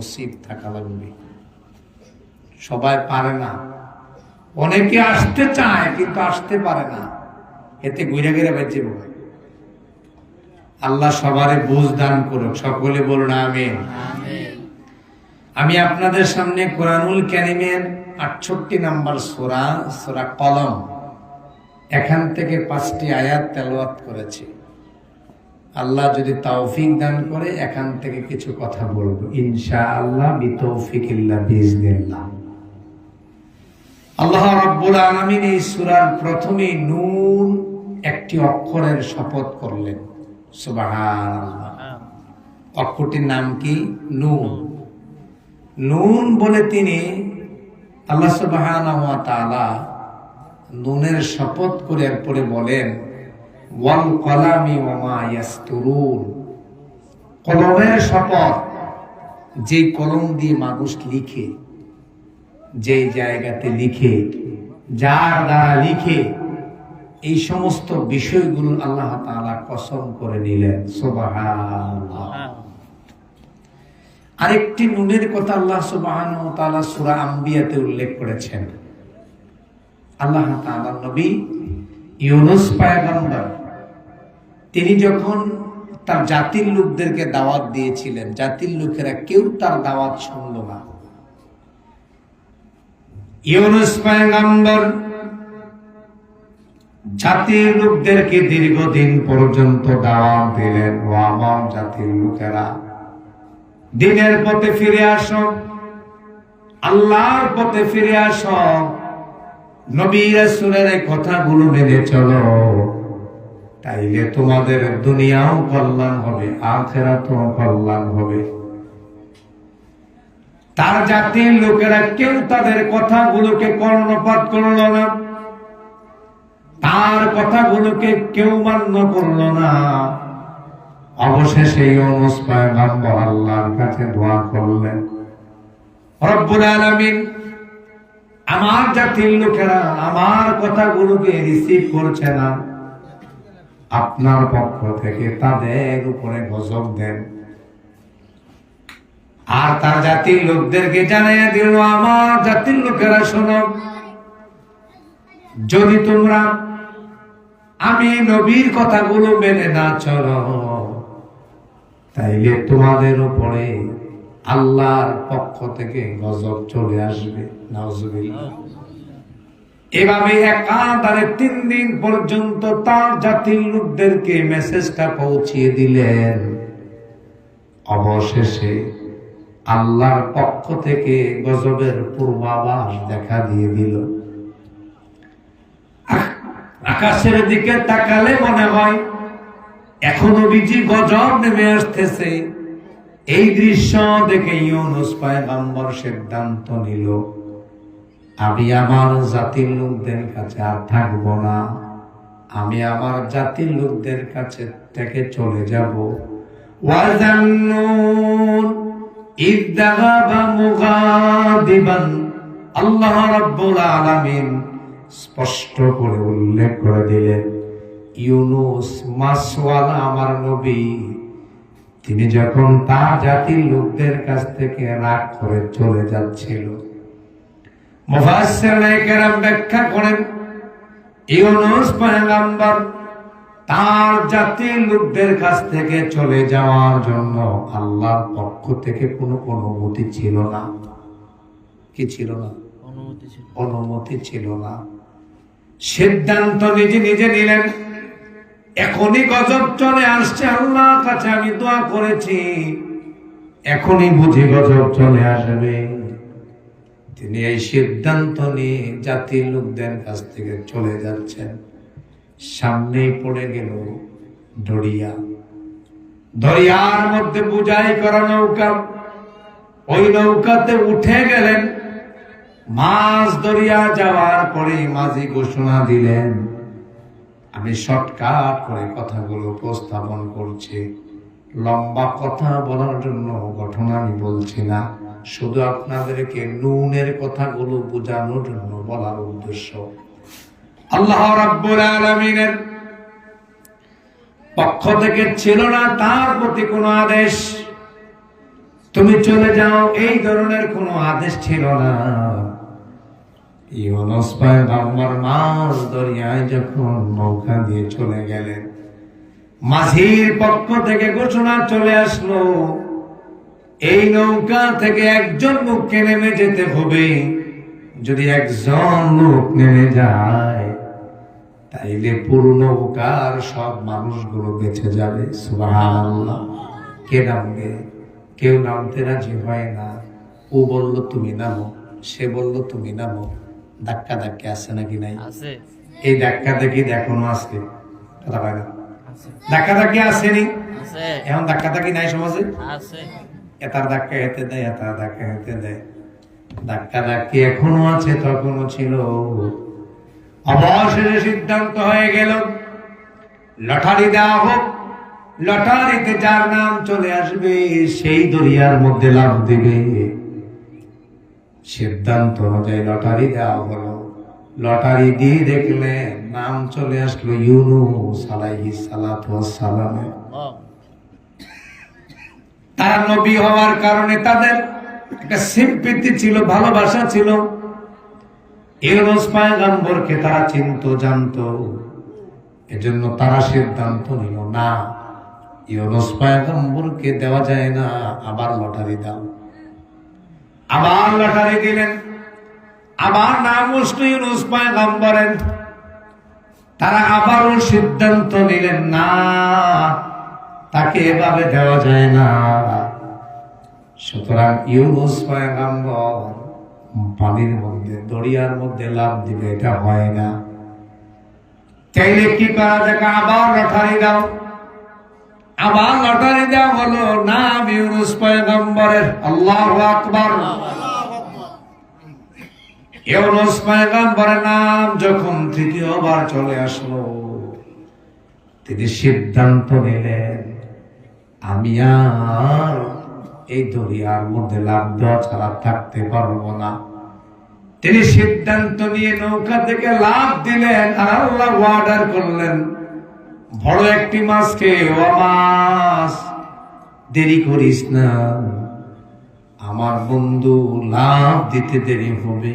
নসিব থাকা লাগবে। সবাই পারে না, অনেকে আসতে চায় কিন্তু আসতে পারে না, এতে ঘুরে ঘুরে বেঁচে বলে। আল্লাহ সবারে বুঝ দান করুক, সকলে বলুন আমিন। আমি আপনাদের সামনে কোরআনুল কারীমের 68 নম্বর সূরা, সূরা কলম, এখান থেকে 5টি আয়াত তেলাওয়াত করেছি। আল্লাহ যদি তৌফিক দান করে এখান থেকে কিছু কথা বলবো ইনশাআল্লাহ, বিতৌফিকিল্লাহ বিইজনিল্লাহ। আল্লাহ রাব্বুল আলামিন এই সূরার প্রথমে নুন একটি অক্ষরের শপথ করলেন। সুবহানাল্লাহ। অক্ষরটির নাম কি? নুন। নুন বলে তিনি আল্লাহ সুবহানাহু ওয়া তাআলা নুনের শপথ করে এরপরে বলেন ওয়াল কলামি ওয়া মা ইয়াসতুরুন। কলমের শপথ, যে কলম দিয়ে মানুষ লিখে, যে জায়গাতে লিখে, যার দ্বারা লিখে, এই সমস্ত বিষয়গুলো আল্লাহ তাআলা কসম করে নিলেন। সুবহানাল্লাহ। আরেকটি নুনের কথা আল্লাহ সুবহানাহু ওয়া তাআলা সূরা আম্বিয়াতে উল্লেখ করেছেন। আল্লাহ তাআলা নবী ইউনূস পয়গম্বর, তিনি যখন তার জাতির লোকদেরকে দাওয়াত দিয়েছিলেন, জাতির লোকেরা কেউ তার দাওয়াত শুনল না। ইউনূস পয়গম্বর জাতির লোকদেরকে দীর্ঘদিন পর্যন্ত দাওয়াত দিলেন, ও আমার জাতির লোকেরা, দিনের পথে ফিরে আসো, আল্লাহর পথে ফিরে আসো, নবী রাসূলের এই কথাগুলো মেনে চলো, তাইলে তোমাদের দুনিয়াও কল্যাণ হবে, আখিরাতেও কল্যাণ হবে। তার জাতির লোকেরা কেউ তাদের কথাগুলোকে কর্ণপাত করল না, তার কথাগুলোকে কেউ মান্য করল না। অবশেষে ইউনূস পয়গম্বর আল্লাহর কাছে দোয়া করলেন, রব্বুল আলামিন, আমার জাতির লোকেরা আমার কথাগুলোকে রিসিভ করছে না, আপনার পক্ষ থেকে তাদের উপরে গজব দেন। আর তার জাতির লোকদেরকে জানিয়ে দিল, আমার জাতির লোকেরা শোনো, যদি তোমরা আমি নবীর কথাগুলো মেনে না চলো, তাইলে তোমাদের উপরে আল্লাহর পক্ষ থেকে গজব চলে আসবে। নাউজুবিল্লাহ। এভাবে একাধারে 3 দিন পর্যন্ত তার জাতির লোকদেরকে মেসেজটা পৌঁছিয়ে দিলেন। অবশেষে আল্লাহর পক্ষ থেকে গজবের পূর্বাভাস দেখা দিয়ে দিল। আকাশের দিকে তাকালে মনে হয় এখনো বিজি গজব নেমে আসতেছে। এই দৃশ্য দেখে ইউনূস পয়গম্বর সিদ্ধান্ত নিল, আমি আমার জাতির লোকদের কাছে আর থাকবো না, আমি আমার জাতির লোকদের কাছে থেকে চলে যাব। ওয়াজান্নুন ইয যাহাবা মুগাদিবান, আল্লাহ রাব্বুল আলামিন স্পষ্ট করে উল্লেখ করে দিলেন, ইউনূস মাসওয়ালা আমার নবী, তিনি যখন তার জাতির লোকদের কাছ থেকে রাগ করে চলে যাচ্ছিল, মুফাসসিরিনে কেরাম ব্যাখ্যা করেন, ইউনূস পয়গম্বর তার জাতির লোকদের কাছ থেকে চলে যাওয়ার জন্য আল্লাহর পক্ষ থেকে কোনো অনুমতি ছিল না। কি ছিল না? অনুমতি ছিল না। সিদ্ধান্ত নিজে নিজে নিলেন, এখনই গজব চলে আসছে, আল্লাহর কাছে আমি দোয়া করেছি, এখনই বুঝি গজব চলে আসবে। তিনি এই সিদ্ধান্ত নিয়ে জাতির লোকদের কাছ থেকে চলে যাচ্ছেন। সামনেই পড়ে গেল দরিয়া, দরিয়ার মধ্যে বুঝাই করা নৌকা, ওই নৌকাতে উঠে গেলেন। মাঝ দরিয়া যাওয়ার পরে মাঝি ঘোষণা দিলেন, আমি শর্টকাট করে কথাগুলো উপস্থাপন করছি, লম্বা কথা বলার জন্য ঘটনা আমি বলছি না, শুধু আপনাদেরকে নুনের কথাগুলো বোঝানোর জন্য বলার উদ্দেশ্য। আল্লাহ রাব্বুল আলামিনের পক্ষ থেকে ছিল না তার প্রতি কোনো আদেশ, তুমি চলে যাও, এই ধরনের কোনো আদেশ ছিল না। ইউনূস পয়গম্বর মাছ দরিয়ায় যখন নৌকা দিয়ে চলে গেলেন, মাঝির পক্ষ থেকে ঘোষণা চলে আসলো, এই নৌকা থেকে একজন লোককে নেমে যেতে হবে। যদি একজন লোক নেমে যায় তাইলে পুরো নৌকার সব মানুষগুলো বেঁচে যাবে। সুবহানাল্লাহ। কে নামবে? কেউ নামতে রাজি হয় না। ও বলল তুমি নামো, সে বলল তুমি নামো। ধাক্কা ধাক্কি আছে নাকি নাই? এই ধাক্কা ধাক্কি এখনো আছে, কথা হয় না? ধাক্কা ধাক্কি আসেনি? এখন ধাক্কা ধাক্কি নাই সমাজে? এটার ধাক্কা হেঁটে দেয়, এটার ধাক্কা হেঁটে দেয়, ধাক্কা ধাক্কি এখনো আছে, তখনও ছিল। অবশেষে সিদ্ধান্ত হয়ে গেল, লটারি দেওয়া হোক। লটারিতে যার নাম চলে আসবে সেই দরিয়ার মধ্যে লাফ দিবে। সিদ্ধান্ত অনুযায়ী লটারি দেওয়া হলো। লটারি দিয়ে দেখলে নাম চলে আসলো ইউনূস আলাইহিস সালাতু ওয়াস সালামের। তারা নবী হওয়ার কারণে তাদের একটা সিম্পেথি ছিল, ভালোবাসা ছিল। ইউনূস পয়গম্বরকে তারা চিনতো, জানতো। এজন্য তারা সিদ্ধান্ত নিল, না, ইউনূস পয়গম্বরকে দেওয়া যায় না, আবার লটারি দাও। আবার লটারি দিলেন, আবার নাম উঠল ইউনূস পয়গম্বরের। তারা আবারও সিদ্ধান্ত নিলেন, না, তাকে এভাবে দেওয়া যায় না। সুতরাং ইউনূস পয়গম্বর পানির মধ্যে, দরিয়ার মধ্যে লাফ দিবে, এটা হয় না। চাইলে কি করা যায়? আবার লটারি দাও। আবার লটারি দেওয়া হলো, নাম ইউনূস পয়গম্বরের। আল্লাহু আকবার। ইউনূস পয়গম্বরের নাম যখন তৃতীয়বার চলে আসলো, তিনি সিদ্ধান্ত নিলেন, আমি আর এই দরিয়ার মধ্যে লাফ দেওয়া ছাড়া থাকতে পারবো না। তিনি সিদ্ধান্ত নিয়ে নৌকা থেকে লাফ দিলেন, আর আল্লাহ অর্ডার করলেন, বড় একটি মাছকে, ও মাছ, দেরি করিস না, আমার বন্ধু লাফ দিতে দেরি হবে,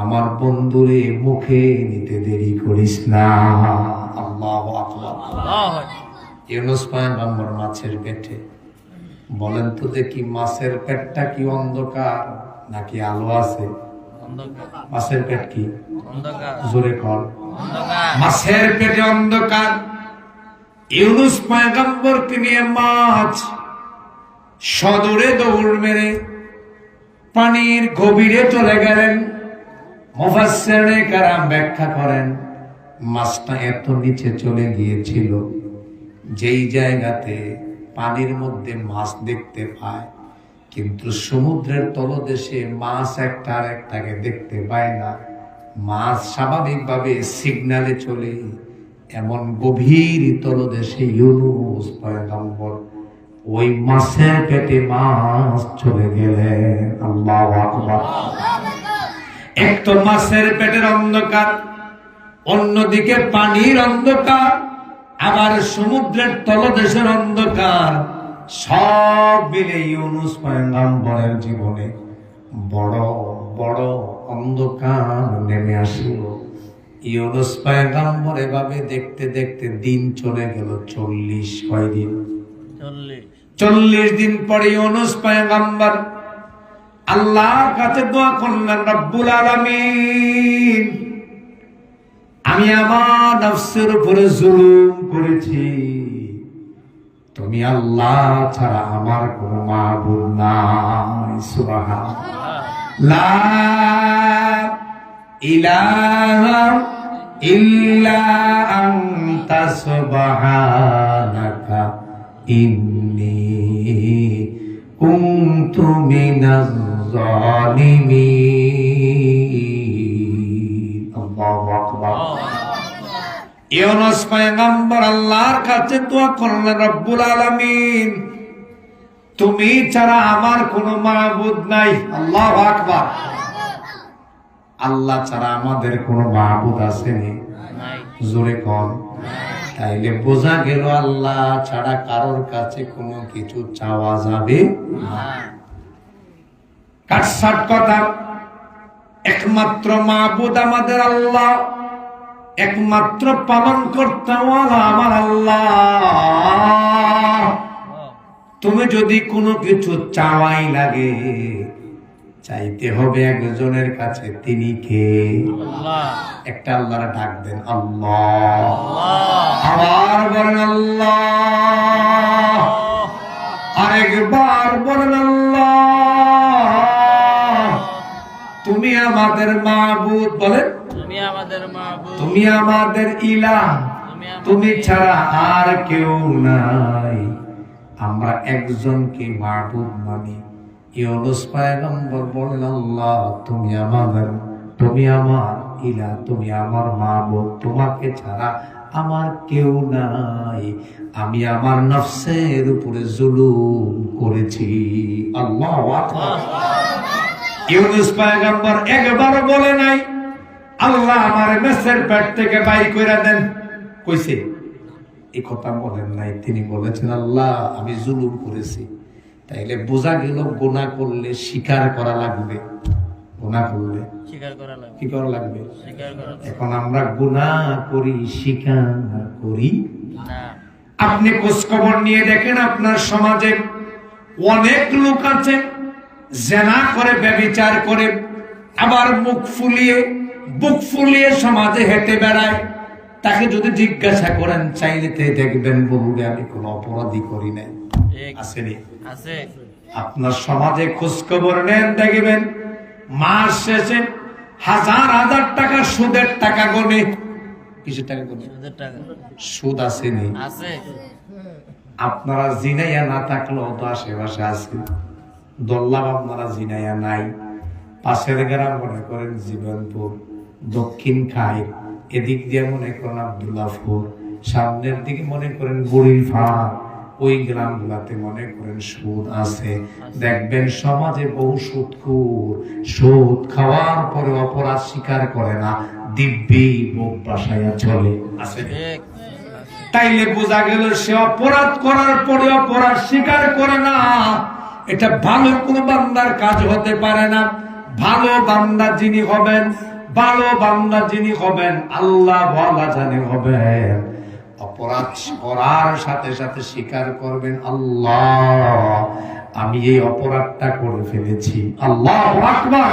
আমার বন্ধুরে মুখে নিতে দেরি করিস না। আল্লাহু আকবার। ইউনূস পয়গম্বর মাছের পেটে। বলেন তো দেখি, মাছের পেটটা কি অন্ধকার নাকি আলো আছে? মাছের পেট কি? জোরে কর। মাছের পেটে অন্ধকার। ইউনূস পয়গম্বরকে নিয়ে মাছ সদরে দৌড় মেরে পানির গভীরে চলে গেলেন। মুফাসসিরে কেরাম ব্যাখ্যা করেন, মাছটা এত নিচে চলে গিয়েছিল, যেই জায়গাতে পানির মধ্যে মাছ দেখতে পায়, কিন্তু সমুদ্রের তলদেশে মাছ একটা আর একটাকে দেখতে পায় না। মাছ স্বাভাবিকভাবে সিগন্যালে চলে, এমন গভীর তলদেশে ইউনূস পয়গম্বর ওই মাছের পেটে মাছ চলে গেলেন। আল্লাহু আকবার। এক তো মাছের পেটের অন্ধকার, অন্যদিকে পানির অন্ধকার, আবার সমুদ্রের তলদেশের অন্ধকার, সব মিলে ইউনূস পয়গম্বরের জীবনে বড় বড় অন্ধকার নেমে আসিল। ইউনূস পয়গম্বর এভাবে দেখতে দেখতে দিন চলে গেল 40। কয়দিন? 40 দিন পরে ইউনূস পয়গম্বর আল্লাহর কাছে দোয়া করলেন, রব্বুল আলামিন, আমি আমার নফসের উপরে জুলুম করেছি, তুমি আল্লাহ ছাড়া আমার কোনো মাবুদ নাই। সুবহানাল্লাহ। লা ইলাহা ইল্লা আনতা সুবহানাকা ইন্নী কুনতু মিনাজ জালিমিন। আল্লাহু আকবার। ইউনূস পয়গম্বর আল্লাহর কাছে দোয়া করলেন, রব্বুল আলামিন, তুমি ছাড়া আমার কোনো মাবুদ নাই। আল্লাহু আকবার। আল্লাহ ছাড়া আমাদের কোনো মাবুদ আছে নি? জোরে কর। তাইলে বোঝা গেল আল্লাহ ছাড়া কারোর কাছে কোনো কিছু চাওয়া যাবে না। কাটসাট কথা, একমাত্র মাবুদ আমাদের আল্লাহ, একমাত্র পালন করতে আমার আল্লাহ। তুমি যদি কোনো কিছু চাওয়াই লাগে, চাইতে হবে একজনের কাছে, তিনি কে? একটা আল্লাহর ডাক দেন, আল্লাহ। আবার বলেন আল্লাহ, আরেকবার বলেন আল্লাহ। তুমি আমাদের মাবুদ, বলেন তুমি আমাদের ইলাহ, তুমি ছাড়া আর কেউ নাই। আমরা একজনকে মাবুদ মানি। ইউনূস পয়গম্বর বলেন, আল্লাহ তুমি আমার ইলাহ, তুমি আমার মাবুদ, তোমাকে ছাড়া আমার কেউ নাই। আমি আমার নফসের উপরে জুলুম করেছি। আল্লাহু আকবার। ইউনূস পয়গম্বর একবার বলে নাই আল্লাহ আমার মেসের পেট থেকে বাইর করে দেন, কইছে? এই কথা বলেন নাই। তিনি বলেছেন আল্লাহ আমি জুলুম করেছি। তাইলে বোঝা গেল গুনাহ করলে স্বীকার করা লাগবে। গুনাহ করলে কি করা লাগবে? এখন আমরা গুনাহ করি, স্বীকার করি না। আপনি খোঁজ খবর নিয়ে দেখেন, আপনার সমাজে অনেক লোক আছে জিনা করে, ব্যভিচার করে, আবার বুক ফুলিয়ে সমাজে হেঁটে বেড়ায়। তাকে যদি জিজ্ঞাসা করেন, চাইলে দেখবেন বলবে আমি কোনো অপরাধী করি নাই। আছে? আপনার সমাজে খোঁজ খবর নেন, দেখবেন মাস শেষে হাজার হাজার টাকা সুদের টাকা গনে। কিসের টাকা গনে? সুদ আছে নি? আপনারা জিনাইয়া না থাকলেও তো আশেপাশে আছে। দল্লাভ আপনারা জিনাইয়া নাই। পাশের গ্রাম মনে করেন জীবনপুর, দক্ষিণ খাই, এদিক দিয়ে মনে করেন আব্দুল্লাহপুর, সামনের দিকে মনে করেন বুড়িরফাড়, ওই গ্রামগুলাতে মনে করেন সুদ আছে। দেখবেন সমাজে বহু সুদখোর, সুদ খাওয়ার পরে অপরাধ স্বীকার করে না, দিব্যি বুক বাসায়া চলে। আছে? তাইলে বোঝা গেল সে অপরাধ করার পরে অপরাধ স্বীকার করে না। এটা ভালো কোন বান্দার কাজ হতে পারে না। ভালো বান্দা যিনি হবেন, আল্লাহ ওয়ালা জানি হবেন, অপরাধ করার সাথে সাথে স্বীকার করবেন, আল্লাহ আমি এই অপরাধটা করে ফেলেছি। আল্লাহু আকবার।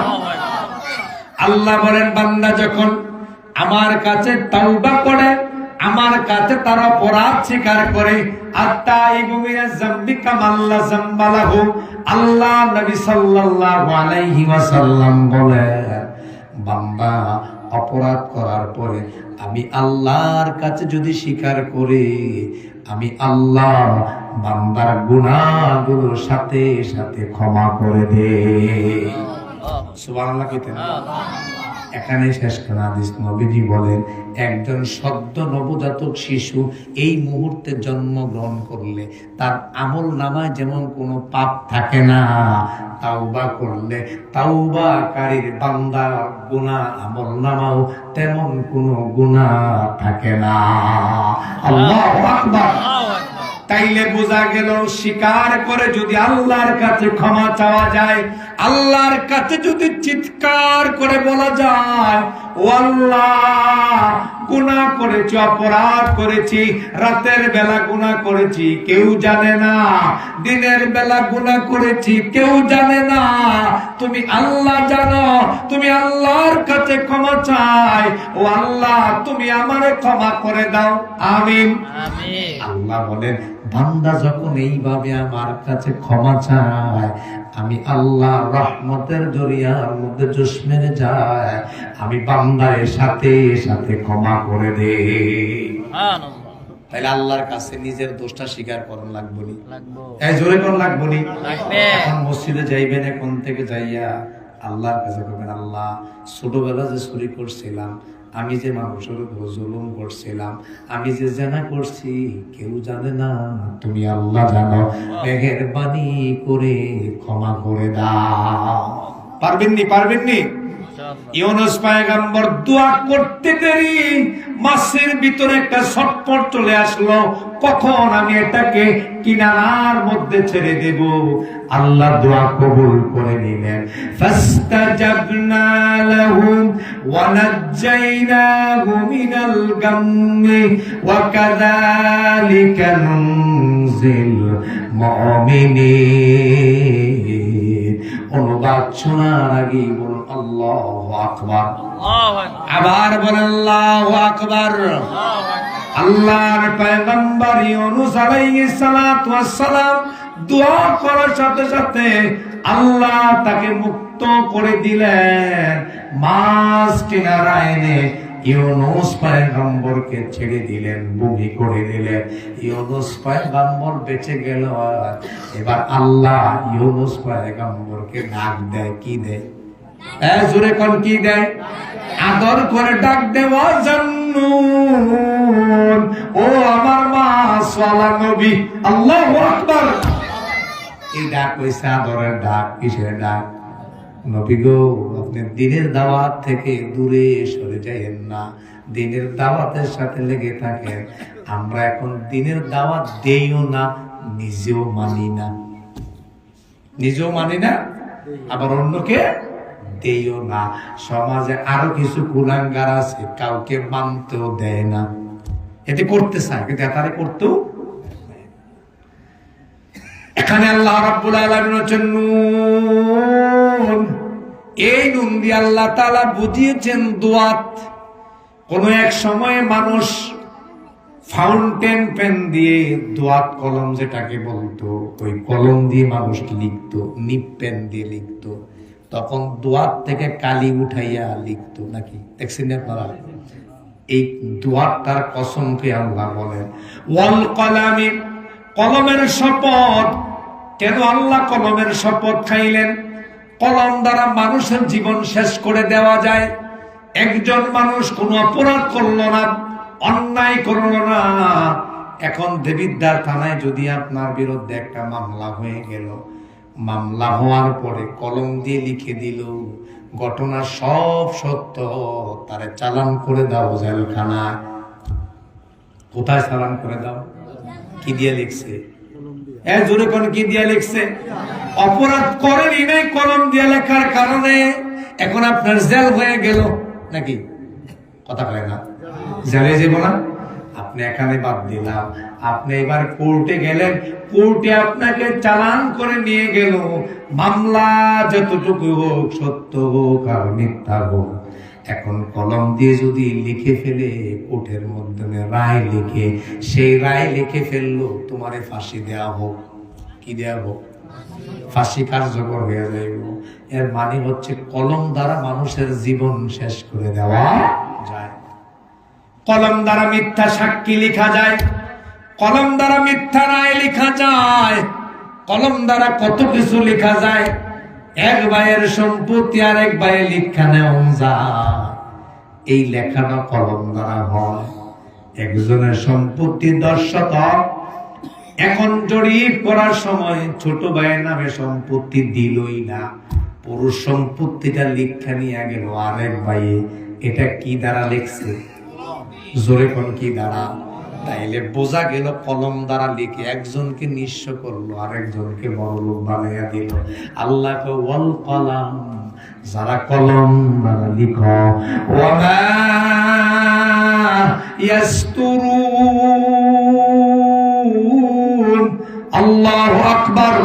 আল্লাহ বলেন, বান্দা যখন আমার কাছে তাওবা করে, আমার কাছে তার অপরাধ স্বীকার করে, আত্তাইবু মিনাজ যামবি কামাল্লা যামবালাহু, আল্লাহ নবী সাল্লাল্লাহু আলাইহি ওয়াসাল্লাম বলেন, বান্দা অপরাধ করার পরে আমি আল্লাহর কাছে যদি স্বীকার করে, আমি আল্লাহ বান্দার গুনাহগুলোর সাথে সাথে ক্ষমা করে দেই। সুবহানাল্লাহ কইতেন। এখানে শেষ করে হাদিস নবীজি বলেন, একজন সদ্য নবজাতক শিশু এই মুহূর্তে জন্মগ্রহণ করলে তার আমল নামায় যেমন কোনো পাপ থাকে না, তাওবা করলে তাওবাকারীর বান্দার গুনাহ আমল নামাও তেমন কোনো গুনাহ থাকে না। আল্লাহু আকবার। তাইলে বোঝা গেল স্বীকার করে যদি আল্লাহর কাছে ক্ষমা চাওয়া যায়, আল্লাহর কাছে যদি চিৎকার করে বলা যায়, ও আল্লাহ গুনাহ করেছি, অপরাধ করেছি, রাতের বেলা গুনাহ করেছি কেউ জানে না, দিনের বেলা গুনাহ করেছি কেউ জানে না, তুমি আল্লাহ জানো, তুমি আল্লাহর কাছে ক্ষমা চাই, ও আল্লাহ তুমি আমারে ক্ষমা করে দাও, আমিন। আল্লাহ বলেন, বান্দা যখন এইভাবে আমার কাছে ক্ষমা চায়, আমি আল্লাহ রহমতের জরিয়ার মধ্যে জোশ মেরে যায়, আমি বান্দার সাথে সাথে ক্ষমা করে দেই। তাহলে আল্লাহর কাছে নিজের দোষটা স্বীকার করা লাগবে নি? এই জোরে কোন লাগবে নি? এখন মসজিদে যাইবেন, এখন থেকে যাইয়া আল্লাহর কাছে বলবেন, আল্লাহ ছোটবেলা যে চুরি করছিলাম, আমি যে মানুষের উপর জুলুম করছিলাম, আমি যে জিনা করছি কেউ জানে না, তুমি আল্লাহ জানো, মেহেরবানি করে ক্ষমা করে দাও। পারবেননি? ইউনূস পয়গম্বর দোয়া করতে দেরি মাছের ভিতরে একটা ছটফট চলে আসলো, কখন আমি এটাকে কিনারার মধ্যে ছেড়ে দেব। আল্লাহ দোয়া কবুল করে নিলেন। ফাস্তাজাবনা লাহু ওয়া নাজ্জাইনাহু মিনাল গাম্মি ওয়া কাযালিকা নুনজিল মুমিনিন। অনুবাদ শোনার আগে বলুন আল্লাহু আকবার। আবার বলেন আল্লাহু আকবার। আল্লাহর পয়গম্বর ইউনূস আলাইহিস সালাতু ওয়াস সালাম দোয়া করার সাথে সাথে আল্লাহ তাকে মুক্ত করে দিলেন। মাছ কিনারায় এনে ইউনূস পয়গম্বরকে ছেড়ে দিলেন, বমি করে দিলেন। ইউনূস পয়গম্বর বেঁচে গেল। এবার আল্লাহ ইউনূস পয়গম্বরকে ডাক দেয়, কি দেয়? জোরে কোন কি দেয়? আদর করে ডাক দেওয়া জান্নুন, ও আমার মাশাআল্লাহ নবী। আল্লাহু আকবার। এই ডাক হইছে আদরের ডাক। কিসের ডাক? নবী গো, আপনি দিনের দাওয়াত থেকে দূরে সরে যাইয়েন না, দিনের দাওয়াতের সাথে লেগে থাকেন। আমরা এখন দিনের দাওয়াত দেইও না, নিজেও মানি না, নিজেও মানি না, আবার অন্যকে দেইও না। সমাজে আরো কিছু কুলাঙ্গার আছে, কাউকে মানতেও দেয় না। এতে করতে চায় কিন্তু এটারে করতেও। এখানে আল্লাহ রাব্বুল আলামিন হচ্ছেন নুন। এই নুন দিয়ে আল্লাহ তাআলা বুঝিয়েছেন দোয়াত। কোন এক সময়ে মানুষ ফাউন্টেন পেন দিয়ে দোয়াত কলম যেটাকে বলতো, ওই কলম দিয়ে মানুষ লিখতো, নিপ পেন দিয়ে লিখতো। তখন দোয়াত থেকে কালি উঠাইয়া লিখতো, নাকি দেখছেন আপনারা? এই দোয়াতটার কসমকে আল্লাহ বলেন ওয়াল কলামি, কলমের শপথ। কেন আল্লাহ কলমের শপথ খাইলেন? কলম দ্বারা মানুষের জীবন শেষ করে দেওয়া যায়। একজন মানুষ কোনো অপরাধ করলো না, অন্যায় করলো না, এখন দেবিদ্বার থানায় যদি আপনার বিরুদ্ধে একটা মামলা হয়ে গেল, মামলা হওয়ার পরে কলম দিয়ে লিখে দিল ঘটনা সব সত্য, তারে চালান করে দাও জেলখানায়। কোথায় চালান করে দাও? কি দিয়ে লিখছে? জোরে কোন কি দিয়ে লিখছে? অপরাধ করেনি নাই, কলম দিয়ে লেখার কারণে এখন আপনার জেল হয়ে গেল, নাকি? কথা বলে না, জেলে যাব না। আপনি এখানে বাদ দিলাম, আপনি এবার কোর্টে গেলেন, কোর্টে আপনাকে চালান করে নিয়ে গেল। মামলা যতটুকু হোক, সত্য হোক আর মিথ্যা হোক, এখন কলম দিয়ে যদি লিখে ফেলে, কোর্টের মাধ্যমে রায় লিখে, সেই রায় লিখে ফেললো তোমারে ফাঁসি দেয়া হোক, কি দেয়া হোক? ফাঁসি কার্যকর হয়ে যাইব। এর মানে হচ্ছে কলম দ্বারা মানুষের জীবন শেষ করে দেওয়া যায়। কলম দ্বারা মিথ্যা সাক্ষী লেখা যায়, কলম দ্বারা মিথ্যা রায় লেখা যায়, কলম দ্বারা কত কিছু লেখা যায়। এক ভাইয়ের সম্পত্তি আর এক ভাইয়ের লিখা নেওয়া যায়, এই লেখাটা কলম দ্বারা হয়। একজনের সম্পত্তি 10 শতক, এখন জরিপ করার সময় ছোট ভাইয়ের নামে সম্পত্তি দিলই না, পুরো সম্পত্তিটা লিখা নিয়ে গেল আরেক ভাইয়ে। এটা কি দ্বারা লিখছে? জোরে কোন কি দ্বারা? তাইলে বোঝা গেল কলম দ্বারা লিখে একজনকে নিঃস্ব করলো, আরেকজনকে বড়লোক বানাইয়া দিল। আল্লাহ ওয়াল কলম, যারা কলম দ্বারা লিখো, ওয়ামা ইয়াসতুরুন। আল্লাহু আকবার।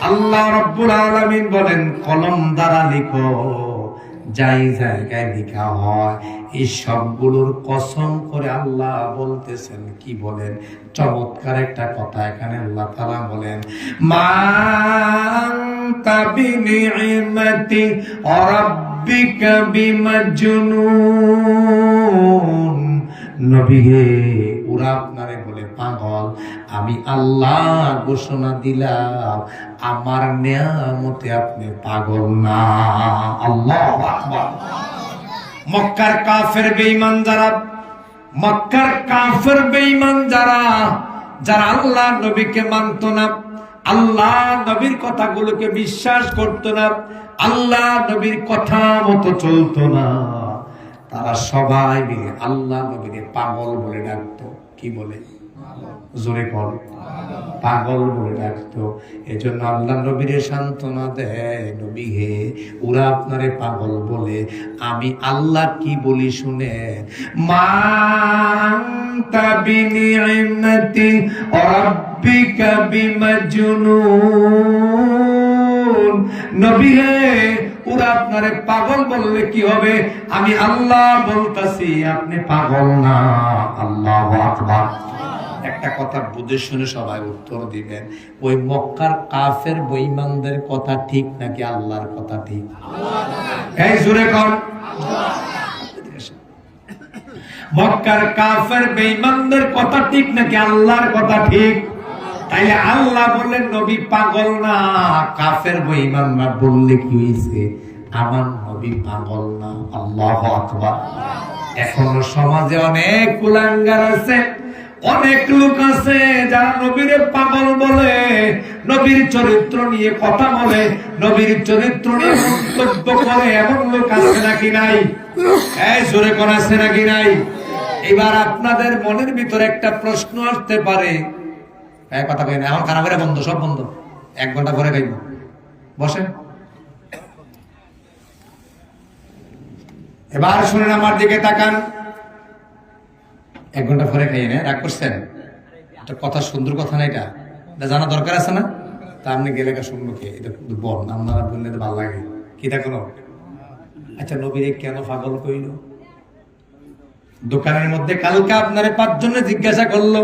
আল্লাহ রাব্বুল আলামিন বলেন কলম দ্বারা লিখো, যাই জায়গায় লেখা হয়, এই সবগুলোর কসম করে আল্লাহ বলতেছেন। কি বলেন? চমৎকার একটা কথা এখানে আল্লাহ তাআলা বলেন, মা আনতা বিনি'মাতি রাব্বিকা বিমাজনুন। নবী হে, ওরা আপনারে বলে পাগল, আমি আল্লাহ ঘোষণা দিলাম আমার নিয়ামতে আপনি পাগল না। আল্লাহু আকবার। মক্কার কাফের বেঈমান যারা, মক্কার কাফের বেঈমান যারা, যারা আল্লাহ নবীকে মানত না, আল্লাহ নবীর কথাগুলোকে বিশ্বাস করতো না, আল্লাহ নবীর কথা মতো চলতো না, তারা সবাই মিলে আল্লাহ নবীকে পাগল বলে ডাকতো। কি বলে? জোরে কর, পাগল বলে ডাকতো। এজন্য আল্লাহ নবীরে সান্ত্বনা দেয়, নবী হে, ওরা আপনারে পাগল বলে, আমি আল্লাহ কি বলি শুনে, মা আনতা বিনি'মাতি রাব্বিকা বিমাজনুন। নবী হে, ওরা আপনারে পাগল বললে কি হবে? আমি আল্লাহ বলতাছি, আপনি পাগল না। আল্লাহু আকবার। একটা কথা বুঝে শুনে সবাই উত্তর দিবেন, ওই মক্কার কাফের বেঈমানদের কথা ঠিক নাকি আল্লাহর কথা ঠিক? এই জোরে কোন? মক্কার কাফের বেঈমানদের কথা ঠিক নাকি আল্লাহর কথা ঠিক? তাইলে আল্লাহ বললেন নবী পাগল না, কাফের বেঈমানরা বললে কি হইছে? আমার নবী পাগল না। আল্লাহু আকবার। এখনো সমাজে অনেক কুলাঙ্গার আছে, অনেক লোক আছে যারা নবীরে পাগল বলে, নবীর চরিত্র নিয়ে কথা বলে, নবীর চরিত্র নিয়ে মন্তব্য করে। এমন লোক আছে নাকি নাই? এই জোরে কোন আছে নাকি নাই? এবার আপনাদের মনের ভিতরে একটা প্রশ্ন আসতে পারে, কথা কই না, এখন খানা করে বন্ধ, সব বন্ধ, 1 ঘন্টা পরে খাইব, বসেন। এবার শুনেন, আমার দিকে তাকান। 1 ঘন্টা পরে খাইয়ে না, রাগ করছেন? এটা কথা, সুন্দর কথা না, এটা জানা দরকার আছে না? তা আপনি গেলে শুনবো কে? এটা বল, আপনারা বললে তো ভালো লাগে। কি দেখো, আচ্ছা নবীরে কেন পাগল কইল? দোকানের মধ্যে কালকে আপনারে 5 জনে জিজ্ঞাসা করলো,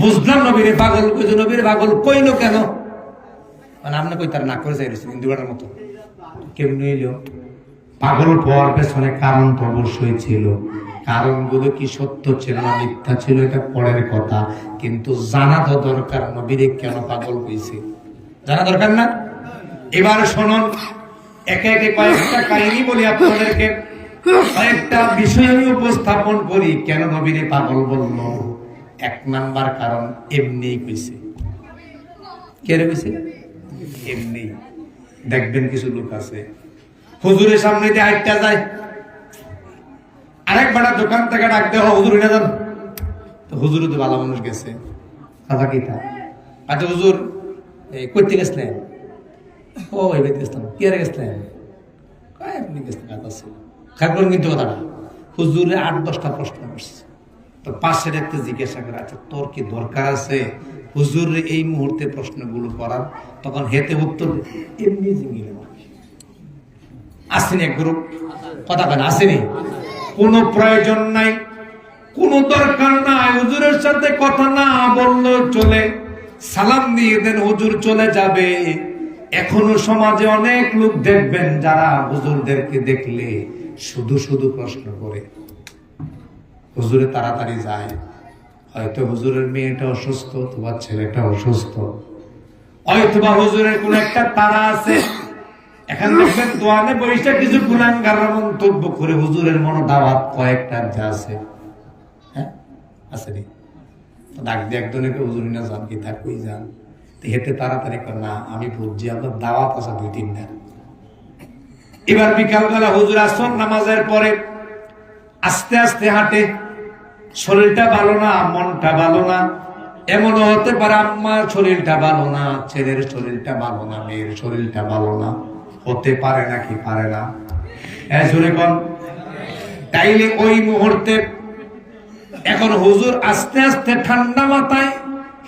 বুঝলাম নবীরে পাগল কইছো, নবীরে পাগল কইল কেন? মানে আপনি কই তার না করে চাইছে হিন্দুগানের মতো। কেমনি হইল? পাগল হওয়ার পেছনে কারণ তো অবশ্যই ছিল। কারণগুলো কি সত্য ছিল না মিথ্যা ছিল এটা পরের কথা, কিন্তু জানা তো দরকার নবীরে কেন পাগল কইছে, জানা দরকার না? এবার শুনুন, একে একে কয়েকটা কাহিনী বলি আপনাদেরকে, কয়েকটা বিষয় আমি উপস্থাপন করি কেন নবীরে পাগল বললো। 1 নাম্বার কারণ এমনি কইছে। কে রে কইছে? এমনি। দেখবেন কিছু লোক আছে হুজুরের সামনে দিয়ে হাঁটতে যায়, আরেক বেটা দোকান থেকে ডাক দেওয়া, হুজুর এটা যান, তো হুজুর তো ভালো মানুষ গেছে, কথা কি তা? আচ্ছা হুজুর করতে গেছিলেন? ও এবার গেছিলাম। কি আর গেছিলেন? আপনি গেছিলেন, কথা ছিল খারাপ কিন্তু কথাটা। হুজুরে 8-10টা প্রশ্ন করছে, তো পাশে দেখতে জিজ্ঞাসা করে, আচ্ছা তোর কি দরকার আছে হুজুর এই মুহূর্তে প্রশ্নগুলো করার? তখন হেতে উত্তর এমনি জিঙ্গিলে আসেনি, এক গ্রুপ কথা কেন আসেনি, কোনো প্রয়োজন নাই, কোনো দরকার নাই, হুজুরের সাথে কথা না বললেও চলে, সালাম দিয়ে দেন হুজুর চলে যাবে। এখনো সমাজে অনেক লোক দেখবেন যারা হুজুরদেরকে দেখলে শুধু শুধু প্রশ্ন করে, হুজুরে তাড়াতাড়ি যায়, হয়তো হুজুরের মেয়েটা অসুস্থ, তোমার ছেলেটা অসুস্থ, হয়তোবা হুজুরের কোন একটা তারা আছে। এখন দেখবেন দোয়ানে বৈশাখ কিছু গুনাহগাররা মন্তব্য করে হুজুরের মনে দাওয়াত কয়েকটা যা আছে, হ্যাঁ আসেনি, ডাক দিয়ে একজনকে হুজুর না যান, কি থাক কই যান, হেঁটে তাড়াতাড়ি করে না, আমি বুঝছি আপনার দাওয়াত আছে 2-3টা। এবার বিকালবেলা হুজুর আসর নামাজের পরে আস্তে আস্তে হাঁটে, শরীরটা ভালো না, মনটা ভালো না, এমনও হতে পারে আম্মার শরীরটা ভালো না, ছেলের শরীরটা ভালো না, মেয়ের শরীরটা ভালো না, হতে পারে নাকি পারে না? তাইলে ওই মুহূর্তে এখন হুজুর আস্তে আস্তে ঠান্ডা মাথায়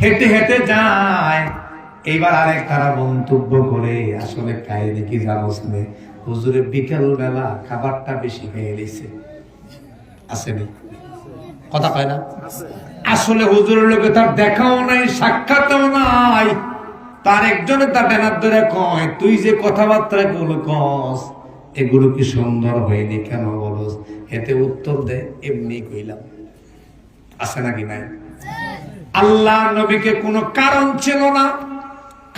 হেঁটে হেঁটে যায়। এইবার আরেক তারা মন্তব্য করে, আসলে কাহিনী কি জানোস নে, হুজুরে বিকেল বেলা খাবারটা বেশি খেয়ে নিছে, আসেনি, কথা কয় না? আসলে হুজুরের লোকে তার দেখাও নাই, সাক্ষাৎও নাই, তার একজনে তার ডেনার ধরে কয়, তুই যে কথাবার্তা গুলো কস এগুলো কি সুন্দর হয়নি, কেন বলস? এতে উত্তর দেয়, এমনি কইলাম। আছে নাকি নাই? আল্লাহ নবীকে কোনো কারণ ছিল না,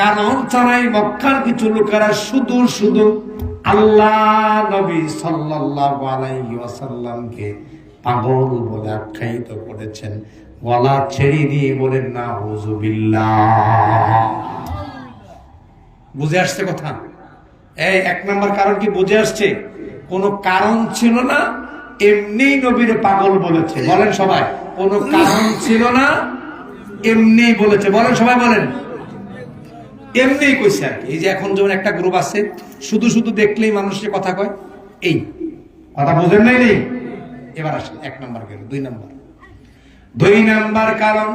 কারণ ছাড়াই মক্কার কিছু লোকেরা শুধু শুধু আল্লাহ নবী সাল্লাল্লাহু আলাইহি ওয়াসাল্লামকে পাগল বলে আখ্যায়িত করেছেন। গলা ছেড়ে দিয়ে বলেন না হুজুবিল্লাহ। বুঝে আসছে কথা? এই 1 নম্বর কারণ কি বুঝে আসছে? কোনো কারণ ছিল না, এমনি নবীরে পাগল বলেছে। বলেন সবাই, কোনো কারণ ছিল না, এমনি বলেছে। বলেন সবাই, বলেন এমনি কইছে আর কি। এই যে এখন যেমন একটা গ্রুপ আছে, শুধু শুধু দেখলেই মানুষের কথা কয়, এই কথা বোঝেন নাই নেই। এবার আসেন 1 নম্বর গেল। 2 নম্বর কারণ,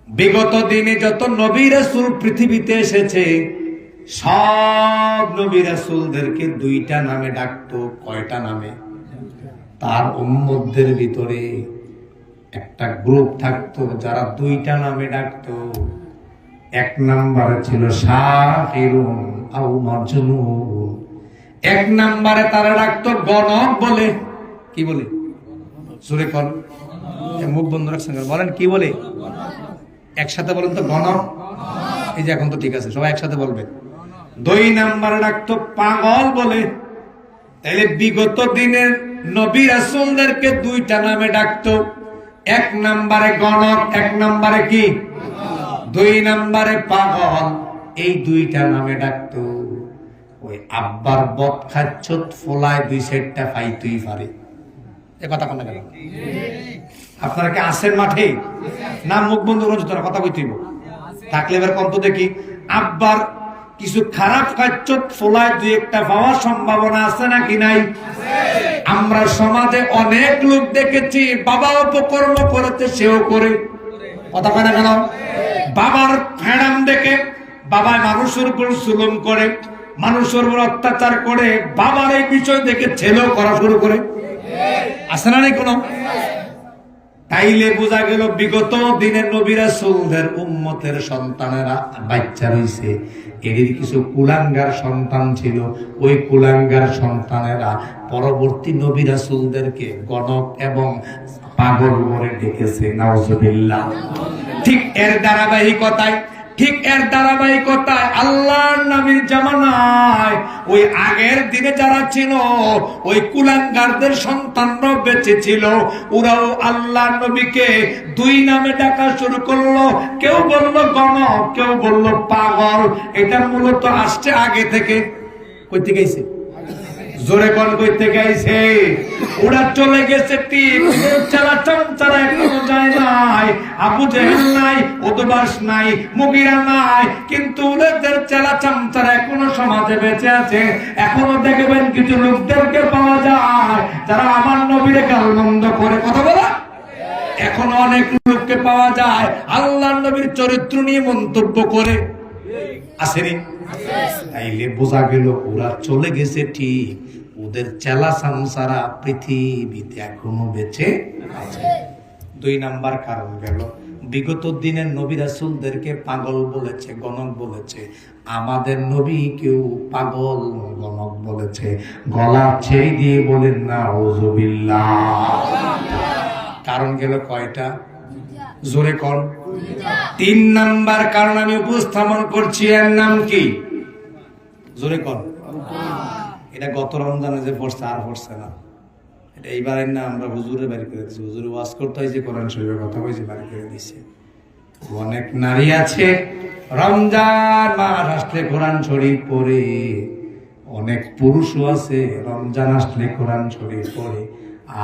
বিগত দিনে যত নবী রাসূল পৃথিবীতে এসেছে, সব নবী রাসূলদেরকে 2টা নামে ডাকতো। কয়টা নামে? তার উম্মতদের ভিতরে একটা গ্রুপ থাকতো যারা 2টা নামে ডাকতো। 1 নম্বরে ছিল শাকিরুন আও মাজনুন। 1 নম্বরে তারা ডাকতো গণক বলে। কি বলে? জোরে কোন, মুখ বন্ধ রাখছেন, বলেন কি বলে? একসাথে বলেন তো, গণক। এই যে এখন তো ঠিক আছে, সবাই একসাথে বলবেন। 2 নম্বরে ডাকতো পাগল বলে। তাইলে বিগত দিনের নবী রাসূলদেরকে 2টা নামে ডাকতো। 1 নম্বরে গণক, 1 নম্বরে কি? 2 নম্বরে পাগল। এই 2টা নামে ডাকতো। ওই আব্বার বদ খাচ্ছত ফোলায় 2 সেটটা পাইতেই পারে। এ কথা কোন গেল? আপনারা কি আসেন মাঠে? না মুখ বন্ধ করে তোরা কথা কইতেইব থাকলে এবার কম তো দেখি। আব্বার কিছু খারাপ খাচ্ছত ফোলায় 2-1টা পাওয়ার সম্ভাবনা আছে নাকি নাই? আমরা সমাজে অনেক লোক দেখেছি, বাবা অপকর্ম করেছে সেও করে। কথা কয় না কেন? বাবার ফেড়াম দেখে বাবা মানুষের উপর জুলুম করে, মানুষের উপর অত্যাচার করে, বাবার এই বিষয় দেখে ছেলেও করা শুরু করে। আছে না নাই কোনো? তাইলে বোঝা গেল বিগত দিনের নবী রাসূলদের উম্মতের সন্তানেরা বাচ্চা রইছে, এদের কিছু কুলাঙ্গার সন্তান ছিল। ওই কুলাঙ্গার সন্তানেরা পরবর্তী নবী রাসূলদেরকে গণক এবং পাগল বলে ডেকেছে। নাউজুবিল্লাহ। ঠিক এর ধারাবাহিকতায় আল্লাহর নবীর জামানায় ওই আগের দিনে যারা ছিল, ওই কুলাঙ্গারদের সন্তানরা বেঁচে ছিল, ওরাও আল্লাহর নবীকে 2 নামে ডাকা শুরু করলো। কেউ বলল গণক, কেউ বলল পাগল। এটা মূলত আসছে আগে থেকে। কই থেকে আইছে? জোরে কোন কই থেকে আইছে? ওরা চলে গেছে ঠিক, চালা চামচারা এখনো যায় নাই, আবু জেহেল নাই, উতবাস নাই, মুগিরা নাই, কিন্তু ওদের চালা চামচারা এখনো সমাজে বেঁচে আছে। এখনো দেখবেন কিছু লোকদেরকে পাওয়া যায় যারা আমার নবীরে গালমন্দ করে। কথা বলা এখনো অনেক লোককে পাওয়া যায় আল্লাহর নবীর চরিত্র নিয়ে মন্তব্য করে। আসেনি? তাইলে বোঝা গেল ওরা চলে গেছে ঠিক, ওদের চেলা সামসারা পৃথিবীতে এখনো বেঁচে আছে। 2 নাম্বার কারণ গেল, বিগত দিনের নবী রাসূলদেরকে পাগল বলেছে, গণক বলেছে। আমাদের নবী কেউ পাগল গণক বলেছে। গলা ছেড়ে দিয়ে বলেন না আউযুবিল্লাহ। কারণ গেল কয়টা? জোরে কোন? 3 নাম্বার কারণ আমি উপস্থাপন করছি, এর নাম কি? জোরে কোন? এটা গত রমজানে যে পড়ছে আর পড়ছে না, এটা এইবারের না। আমরা হুজুরে বাড়ি করে দিচ্ছি, হুজুরে ওয়াজ করতে হয়েছে, কোরআন শরীফের কথা বলছে, বাড়ি করে দিচ্ছে। অনেক নারী আছে রমজান মাস আসলে কোরআন শরীফ পড়ে, অনেক পুরুষও আছে রমজান আসলে কোরআন শরীফ পড়ে,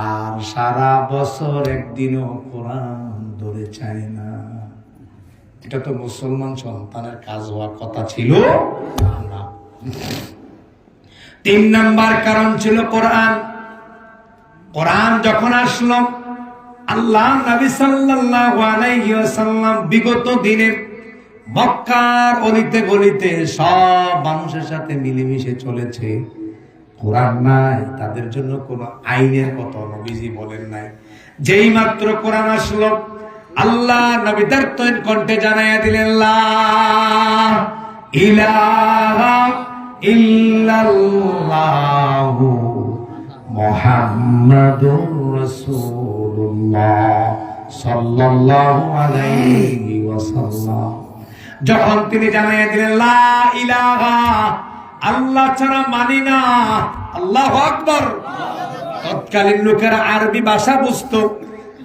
আর সারা বছর একদিনও কোরআন ধরে চায় না। এটা তো মুসলমান সন্তানের কাজ হওয়ার কথা ছিল না। 3 নাম্বার কারণ ছিল কোরআন। কোরআন যখন আসলো, আল্লাহ নবী সাল্লাল্লাহু আলাইহি ওয়াসাল্লাম বিগত দিনে মক্কার অলিতে গলিতে সব মানুষের সাথে মিলেমিশে চলেছে। কোরআন নাই, তাদের জন্য কোনো আইনের কথা নবীজি বলেন নাই। যেই মাত্র কোরআন আসলো, আল্লাহ নবী তার কণ্ঠে জানাইয়া দিলেন, লা ইলাহা ইল্লাল্লাহু মুহাম্মাদুর রাসূলুল্লাহ সাল্লাল্লাহু আলাইহি ওয়াসাল্লাম। যখন তিনি জানাইয়া দিলেন লা ইলাহা, আল্লাহ ছাড়া মানি না, আল্লাহু আকবার। তৎকালীন লোকেরা আরবি ভাষা বুঝতো,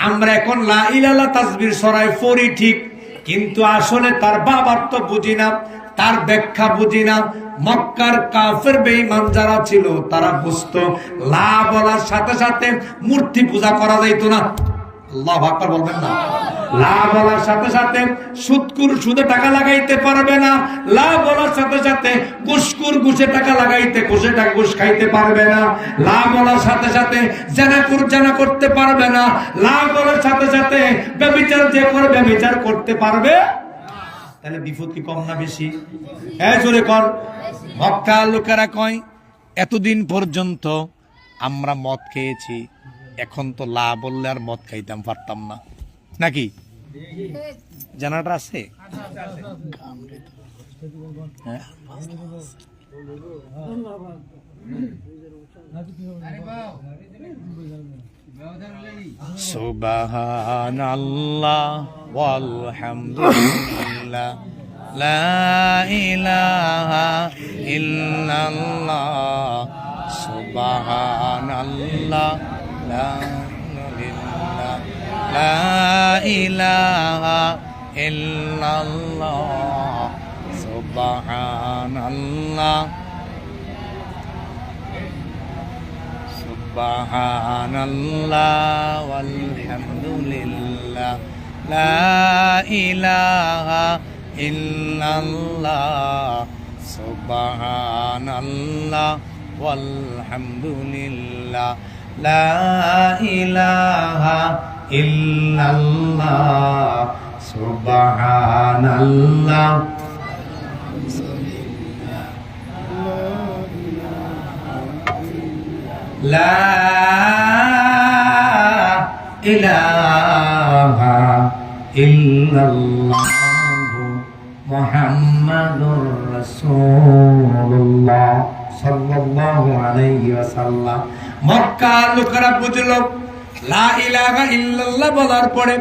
আমরা এখন লা ইলাহা তাসবিহ সরাই পড়ি ঠিক, কিন্তু আসলে তার বাবার তো বুঝি না, তার ব্যাখ্যা বুঝি না। মক্কার কাফের বেঈমান যারা ছিল তারা বুঝতো লা বলার সাথে সাথে মূর্তি পূজা করা যাইতো না। আল্লাহু আকবার বলবেন না? লা বলার সাথে সাথে সুদকুর সুদে টাকা লাগাইতে পারবে না, লা বলার সাথে সাথে ঘুষকুর ঘুষে টাকা লাগাইতে ঘুষ খাইতে পারবে না, লা বলার সাথে সাথে জানা করতে পারবে না, লা বলার সাথে সাথে ব্যভিচার যে করে ব্যভিচার করতে পারবে। তাহলে বিপদ কি কম না বেশি? হ্যাঁ জোরে কর। মক্কার লোকেরা কয় এতদিন পর্যন্ত আমরা মদ খেয়েছি, এখন তো লা বললে আর মদ খাইতাম পারতাম না, নাকি? জানাটা আছে? সুবহানাল্লাহ ওয়ালহামদুলিল্লাহ লা ইলাহা ইল্লাল্লাহ সুবহানাল্লাহ লা ইলাহা ইল্লাল্লাহ সুবহানাল্লাহ সুবহানাল্লাহ ওয়ালহামদুলিল্লাহ লা ইলাহা ইল্লাল্লাহ সুবহানাল্লাহ ওয়ালহামদুলিল্লাহ লা ইলাহা ইল্লাল্লাহ সুবহানাল্লাহ লা ইলাহা ইল্লাল্লাহ মুহাম্মাদুর রাসূলুল্লাহ সাল্লাল্লাহু আলাইহি ওয়াসাল্লাম। মক্কার লোকেরা বুঝলো লা ইলাহা ইল্লাল্লাহ বলার পরে,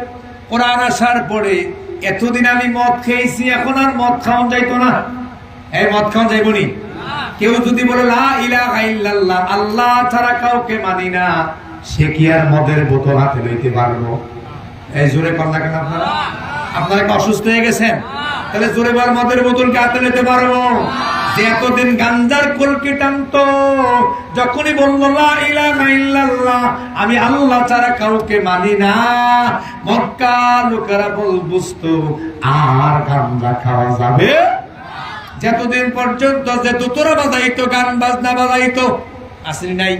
কোরআন আসার পরে, এতদিন আমি মদ খেয়েছি, এখন আর মদ খাওয়া যাইতো না। এই মদ খাওয়া যাইব নি? কেউ যদি বলে লা ইলাহা ইল্লাল্লাহ আল্লাহ ছাড়া কাউকে মানি না, সে কি আর মদের বোতল হাতে লইতে পারবো? এই জোরে কথা কেন? আপনারা কি অসুস্থ হয়ে গেছেন? তাহলে জোরে বল, মদের বোতলকে হাতে নিতে পারবো? যে এতদিন গাঞ্জার কলকি টানতো, যখনই বললো লা ইলাহা ইল্লাল্লাহ আমি আল্লাহ ছাড়া কাউকে মানি না, মক্কার লোকেরা বুঝতো আর গাঞ্জা খাওয়া যাবে। যতদিন পর্যন্ত যে দুতরা বাজাইতো, গান বাজনা বাজাইতো, আসেনি নাই?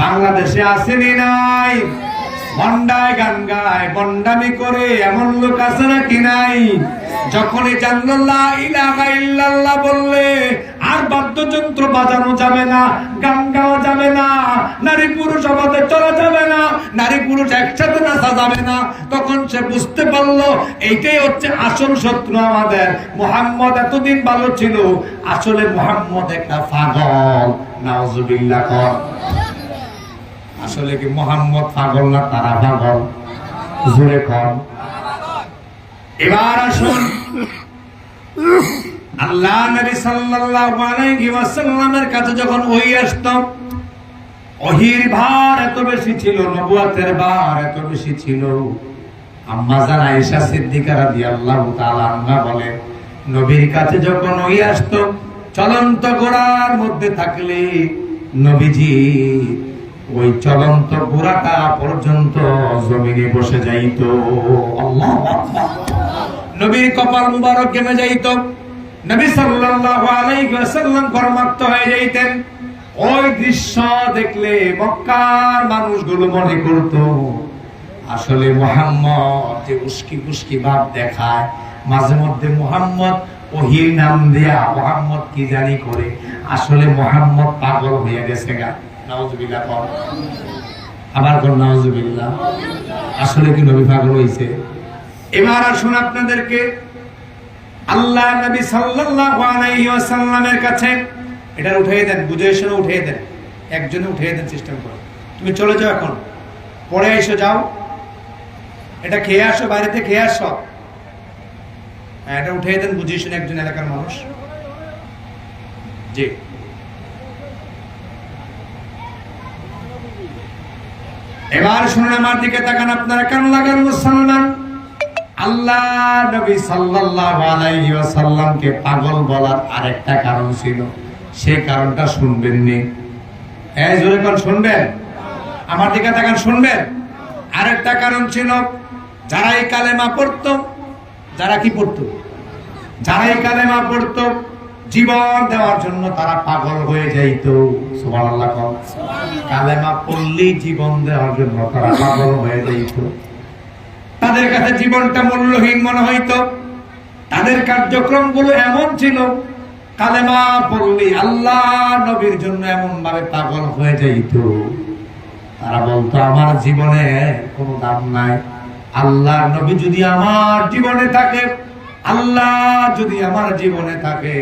বাংলাদেশে আসেনি নাই? বন্ডায় গান গায়, বন্ডামি করে এমন লোক আছে নাকি নাই? যখনই জানলো লা ইলাহা ইল্লাল্লাহ বললে আর বাদ্যযন্ত্র বাজানো যাবে না, গান গাওয়া যাবে না, নারী পুরুষ অবাধে চলা যাবে না, নারী পুরুষ একসাথে নাচা যাবে না, তখন সে বুঝতে পারলো এইটাই হচ্ছে আসল শত্রু আমাদের। মুহাম্মদ এতদিন ভালো ছিল, আসলে মুহাম্মদ একটা পাগল। নাউজুবিল্লাহ কর। আসলে কি মুহাম্মদ পাগল না তারা পাগল? জোরে কর। এবার আসুন, আল্লাহ নবী সাল্লাল্লাহু আলাইহি ওয়াসাল্লামের কাছে যখন ওহী আসতো, ওহীর ভার এত বেশি ছিল, নবুয়তের ভার এত বেশি ছিল, আম্মা জান আয়েশা সিদ্দিকা রাদিয়াল্লাহু তাআলা আনহা বলে, নবীর কাছে যখন ওহী আসতো, চলন্ত ঘোড়ার মধ্যে থাকলে নবীজি ওই চলন্ত ঘোড়াটা পর্যন্ত জমিনে বসে যাইতো। আল্লাহু আকবার। নবীর কপাল মুবারক ঘেমে যাইত, নবী সাল্লাল্লাহু আলাইহি ওয়াসাল্লাম ঘর্মাক্ত হয়ে যাইতেন। ওই দৃশ্য দেখলে মক্কার মানুষগুলো মনে করত আসলে মুহাম্মদ যে উস্কি পুস্কি ভাব দেখায়, মাঝে মধ্যে মুহাম্মদ ওহীর নাম দেয়া মুহাম্মদ কি জানি করে, আসলে মুহাম্মদ পাগল হয়ে গেছে গা। নাউজুবিল্লাহ। আবার কোন নাউজুবিল্লাহ। আসলে কি নবী পাগল হইছে? এবার আসুন আপনাদেরকে আল্লাহ নবী সাল্লাল্লাহু আলাইহি ওয়াসাল্লামের কাছে এটা উঠিয়ে দেন, বুঝে শুনে উঠিয়ে দেন, একজনে উঠিয়ে দেন, চেষ্টা করো। তুমি চলে যাও, এখন পরে এসে যাও, এটা খেয়ে আসো, বাইরেতে খেয়ে আসো। এটা উঠিয়ে দেন, বুঝে শুনে, একজন এলাকার মানুষ। জি। এবার শুনুন, আমার দিকে তাকান, আপনারা কান লাগান মুসলমান। আল্লাহ নবী সাল্লাল্লাহু আলাইহি ওয়াসাল্লামকে পাগল বলার আরেকটা কারণ ছিল, সেই কারণটা শুনবেন নি? এই জোরে কোন শুনবেন? আমার দিকে তাকান, শুনবেন। আরেকটা কারণ ছিল, যারা এই কালেমা পড়তো, যারা কি পড়তো, যারা এই কালেমা পড়তো, জীবন দেওয়ার জন্য তারা পাগল হয়ে যাইত। সুবহানাল্লাহ। কালেমা পড়লেই জীবন দেওয়ার জন্য তারা পাগল হয়ে যাইত। তাদের কাছে জীবনটা মূল্যহীন মনে হইতো। তাদের কার্যক্রম গুলো এমন ছিল, কালেমা পড়লে আল্লাহ নবীর জন্য এমন ভাবে পাগল হয়ে যাইত। তারা বলতো, আমার জীবনে কোনো দাম নাই, আল্লাহ নবী যদি আমার জীবনে থাকে, আল্লাহ যদি আমার জীবনে থাকে,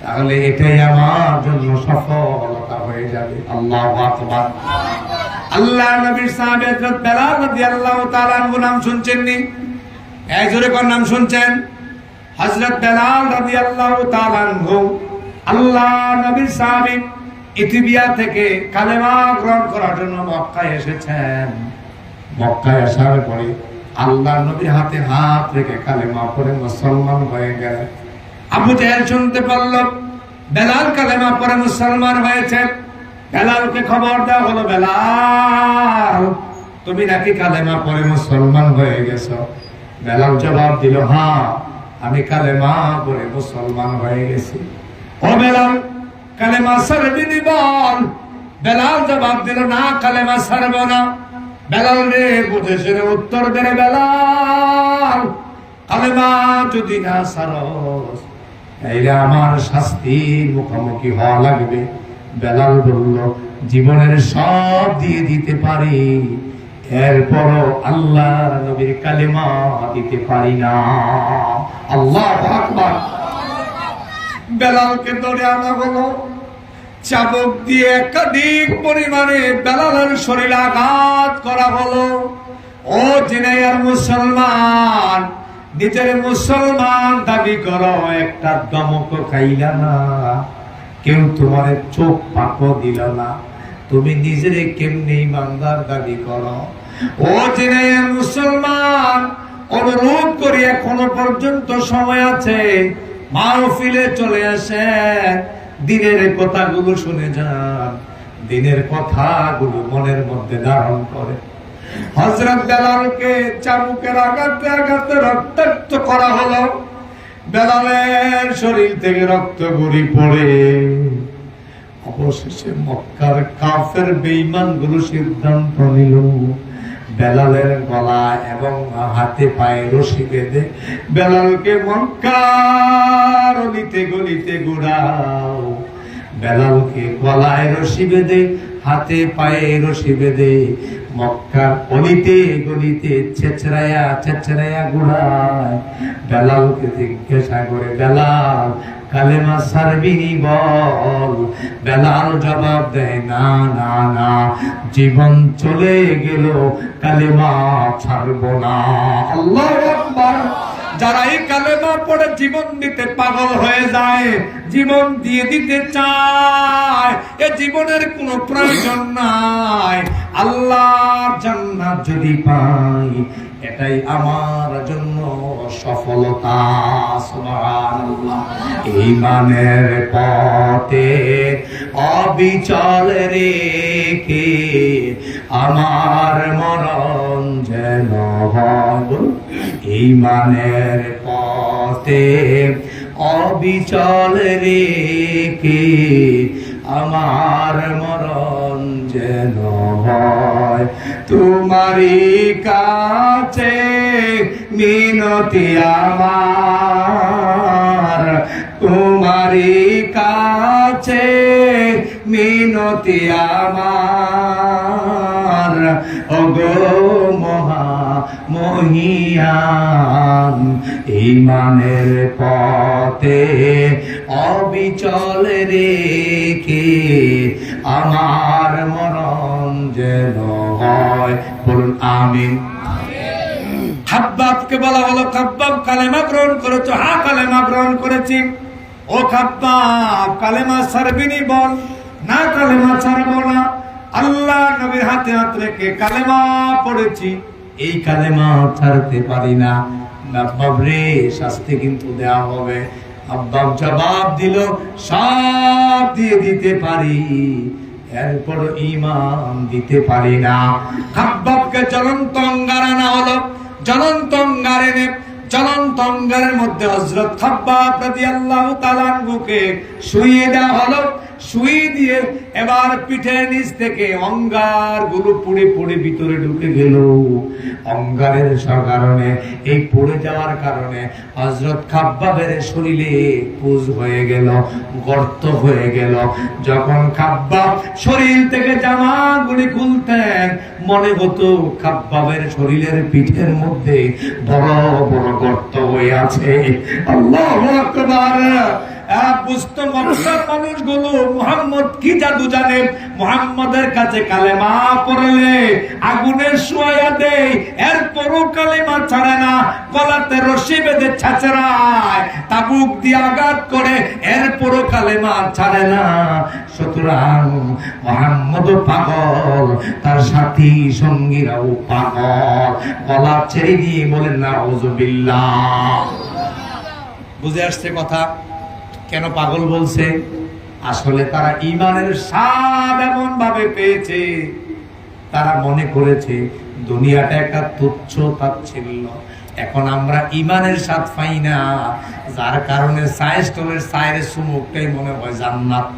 তাহলে এটাই আমার জন্য সফলতা হয়ে যাবে। আল্লাহু আকবার। আল্লাহ নবীর সাহাবী হযরত বেলাল রাদিয়াল্লাহু তাআলা আনহু নাম শুনছেন নি? এই জোরে কোন নাম শুনছেন? হযরত বেলাল রাদিয়াল্লাহু তাআলা আনহু আল্লাহ নবীর সাহাবী, ইথিওপিয়া থেকে কালেমা গ্রহণ করার জন্য মক্কায় এসেছেন। মক্কায় আসার পরে আল্লাহ নবীর হাতে হাত রেখে কালেমা পড়ে মুসলমান হয়ে গেলেন। আবু জাহেল শুনতে পারল বেলাল কালেমা পড়ে মুসলমান হয়েছে। বেলালকে খবর দেওয়া হলো, বেলাল তুমি নাকি কালেমা পড়ে মুসলমান হয়ে গেছো? বেলাল জবাব দিল, হ্যাঁ আমি কালেমা পড়ে মুসলমান হয়ে গেছি। ও বেলাল, কালেমা ছাড়বি নি বল? বেলাল জবাব দিল, না কালেমা ছাড়ব না। বেলাল রে বুঝে শুনে উত্তর দেবে, বেলাল কালেমা যদি না ছাড়স, তাইলে আমার শাস্তির মুখোমুখি হওয়া লাগবে। বেলাল বলল, জীবনের সব দিয়ে দিতে পারি, এরপরও আল্লাহ নবীর কালেমা দিতে পারি না। আল্লাহু আকবার। বেলালকে ধরে আনা হলো, চাবুক দিয়ে একাধিক পরিমাণে বেলালের শরীরে আঘাত করা হলো। ও জিনাইয়ার মুসলমান, নিজের মুসলমান দাবি করো, একটা দমক খাইলা না, কেউ তোমার চোখ পাকো দিল না, তুমি নিজের কেমনি ইমানদার দাবি করো? ও জিনাইয়ার মুসলমান, অনুরোধ করি এখনো পর্যন্ত সময় আছে, মাহফিলে চলে আসেন, দিনের কথাগুলো শুনে যান, দিনের কথাগুলো মনের মধ্যে ধারণ করে। হযরত বেলালকে চাবুকের আঘাতে আঘাতে রক্তাক্ত করা হলো। বেলালের শরীর থেকে রক্ত গড়ি পড়ে। অবশেষে মক্কার কাফের বেঈমান গুলো সিদ্ধান্ত নিল, বেলালের গলা এবং হাতে পায়ে রশি বেঁধে বেলালকে মক্কার গলিতে গলিতে ঘোরাও। বেলালকে গলায় রশি বেঁধে, হাতে পায়ে রশি বেঁধে মক্কার গলিতে গলিতে ছেচড়ায়া ছেচড়ায়া ঘোরায়। বেলালকে জিজ্ঞাসা করে, বেলাল কালেমা ছাড়বি নি বল? বেলাল জবাব দেয়, না না না, জীবন চলে গেল কালেমা ছাড়বো না। আল্লাহু আকবার। যারা এই কালেমা পড়ে জীবন দিতে পাগল হয়ে যায়, জীবন দিয়ে দিতে চায়, এ জীবনের কোনো প্রয়োজন নাই। আল্লাহর জান্নাত যদি পাই, এটাই আমার জন্য সফলতা। সুবহানাল্লাহ। ঈমানের পথে অবিচল রেখে আমার মরণ যেন হয়। ঈমানের পথে অবিচল রেখে আমার মরণ যেন হয়। তোমারই কাছে মিনতি আমার, তোমারই কাছে মিনতি আমার, ওগো মহা মহিয়ান। ঈমানের পথে অবিচল রেখে আমার মরণ যেন হয়। বলুন আমিন। খাব্বাবকে বলা হলো, খাব্বাব কালেমা গ্রহণ করেছো? হ্যাঁ কালেমা গ্রহণ করেছি। ও খাব্বাব কালেমা ছাড়বি নি বল? না কালেমা ছাড়বো না। আল্লাহ নবীর হাতে হাত রেখে কালেমা পড়েছি, এই কালেমা ছাড়তে পারি না। আব্বাব রে, শাস্তি কিন্তু দেওয়া হবে। আব্বাব জবাব দিল, সব দিয়ে দিতে পারি, এরপর ঈমান দিতে পারি না। খাব্বাবকে জ্বলন্ত অঙ্গার আনা হলো। জ্বলন্ত অঙ্গার এনে জ্বলন্ত অঙ্গারের মধ্যে হযরত খাব্বাব রাদিয়াল্লাহু তাআলা আনহুকে শুইয়ে দেওয়া হলো। শুইয়ে দিয়ে এবার পিঠের নিচ থেকে অঙ্গার গুলো পুড়ে পুড়ে ভিতরে ঢুকে গেল। অঙ্গারের কারণে, এই পড়ে যাওয়ার কারণে হযরত খাব্বাবের শরীরে পুজ হয়ে গেল, গর্ত হয়ে গেল। যখন খাব্বাব শরীর থেকে জামাগুলি খুলতেন, মনে হতো খাব্বাবের শরীরের পিঠের মধ্যে বড় বড় গর্ত হয়ে আছে। আল্লাহু আকবার। বুঝতো মক্কার মানুষগুলো মুহাম্মদ কি জাদু জানে, মুহাম্মদের কাছে কালেমা পড়লে আগুনের শোয়া দেয়, এরপরও কালেমা ছাড়ে না, গলাতে রশি বেঁধে ছাঁচড়ায়, তাবুক দিয়ে আঘাত করে, এরপরও কালেমা ছাড়ে না। সুতরাং মুহাম্মদ পাগল, তার সাথী সঙ্গীরাও পাগল। গলা ছেড়ে দিয়ে বলেন নাউযুবিল্লাহ। বুঝে আসছে কথা? কেন পাগল বলছে? আসলে তারা ঈমানের স্বাদ এমন ভাবে পেয়েছে, তারা মনে করেছে দুনিয়াটা একটা তুচ্ছ তাচ্ছিল্য। এখন আমরা ঈমানের স্বাদ পাই না, যার কারণে চায়ের স্টলের চায়ের সুমুকটাই মনে হয় জান্নাত।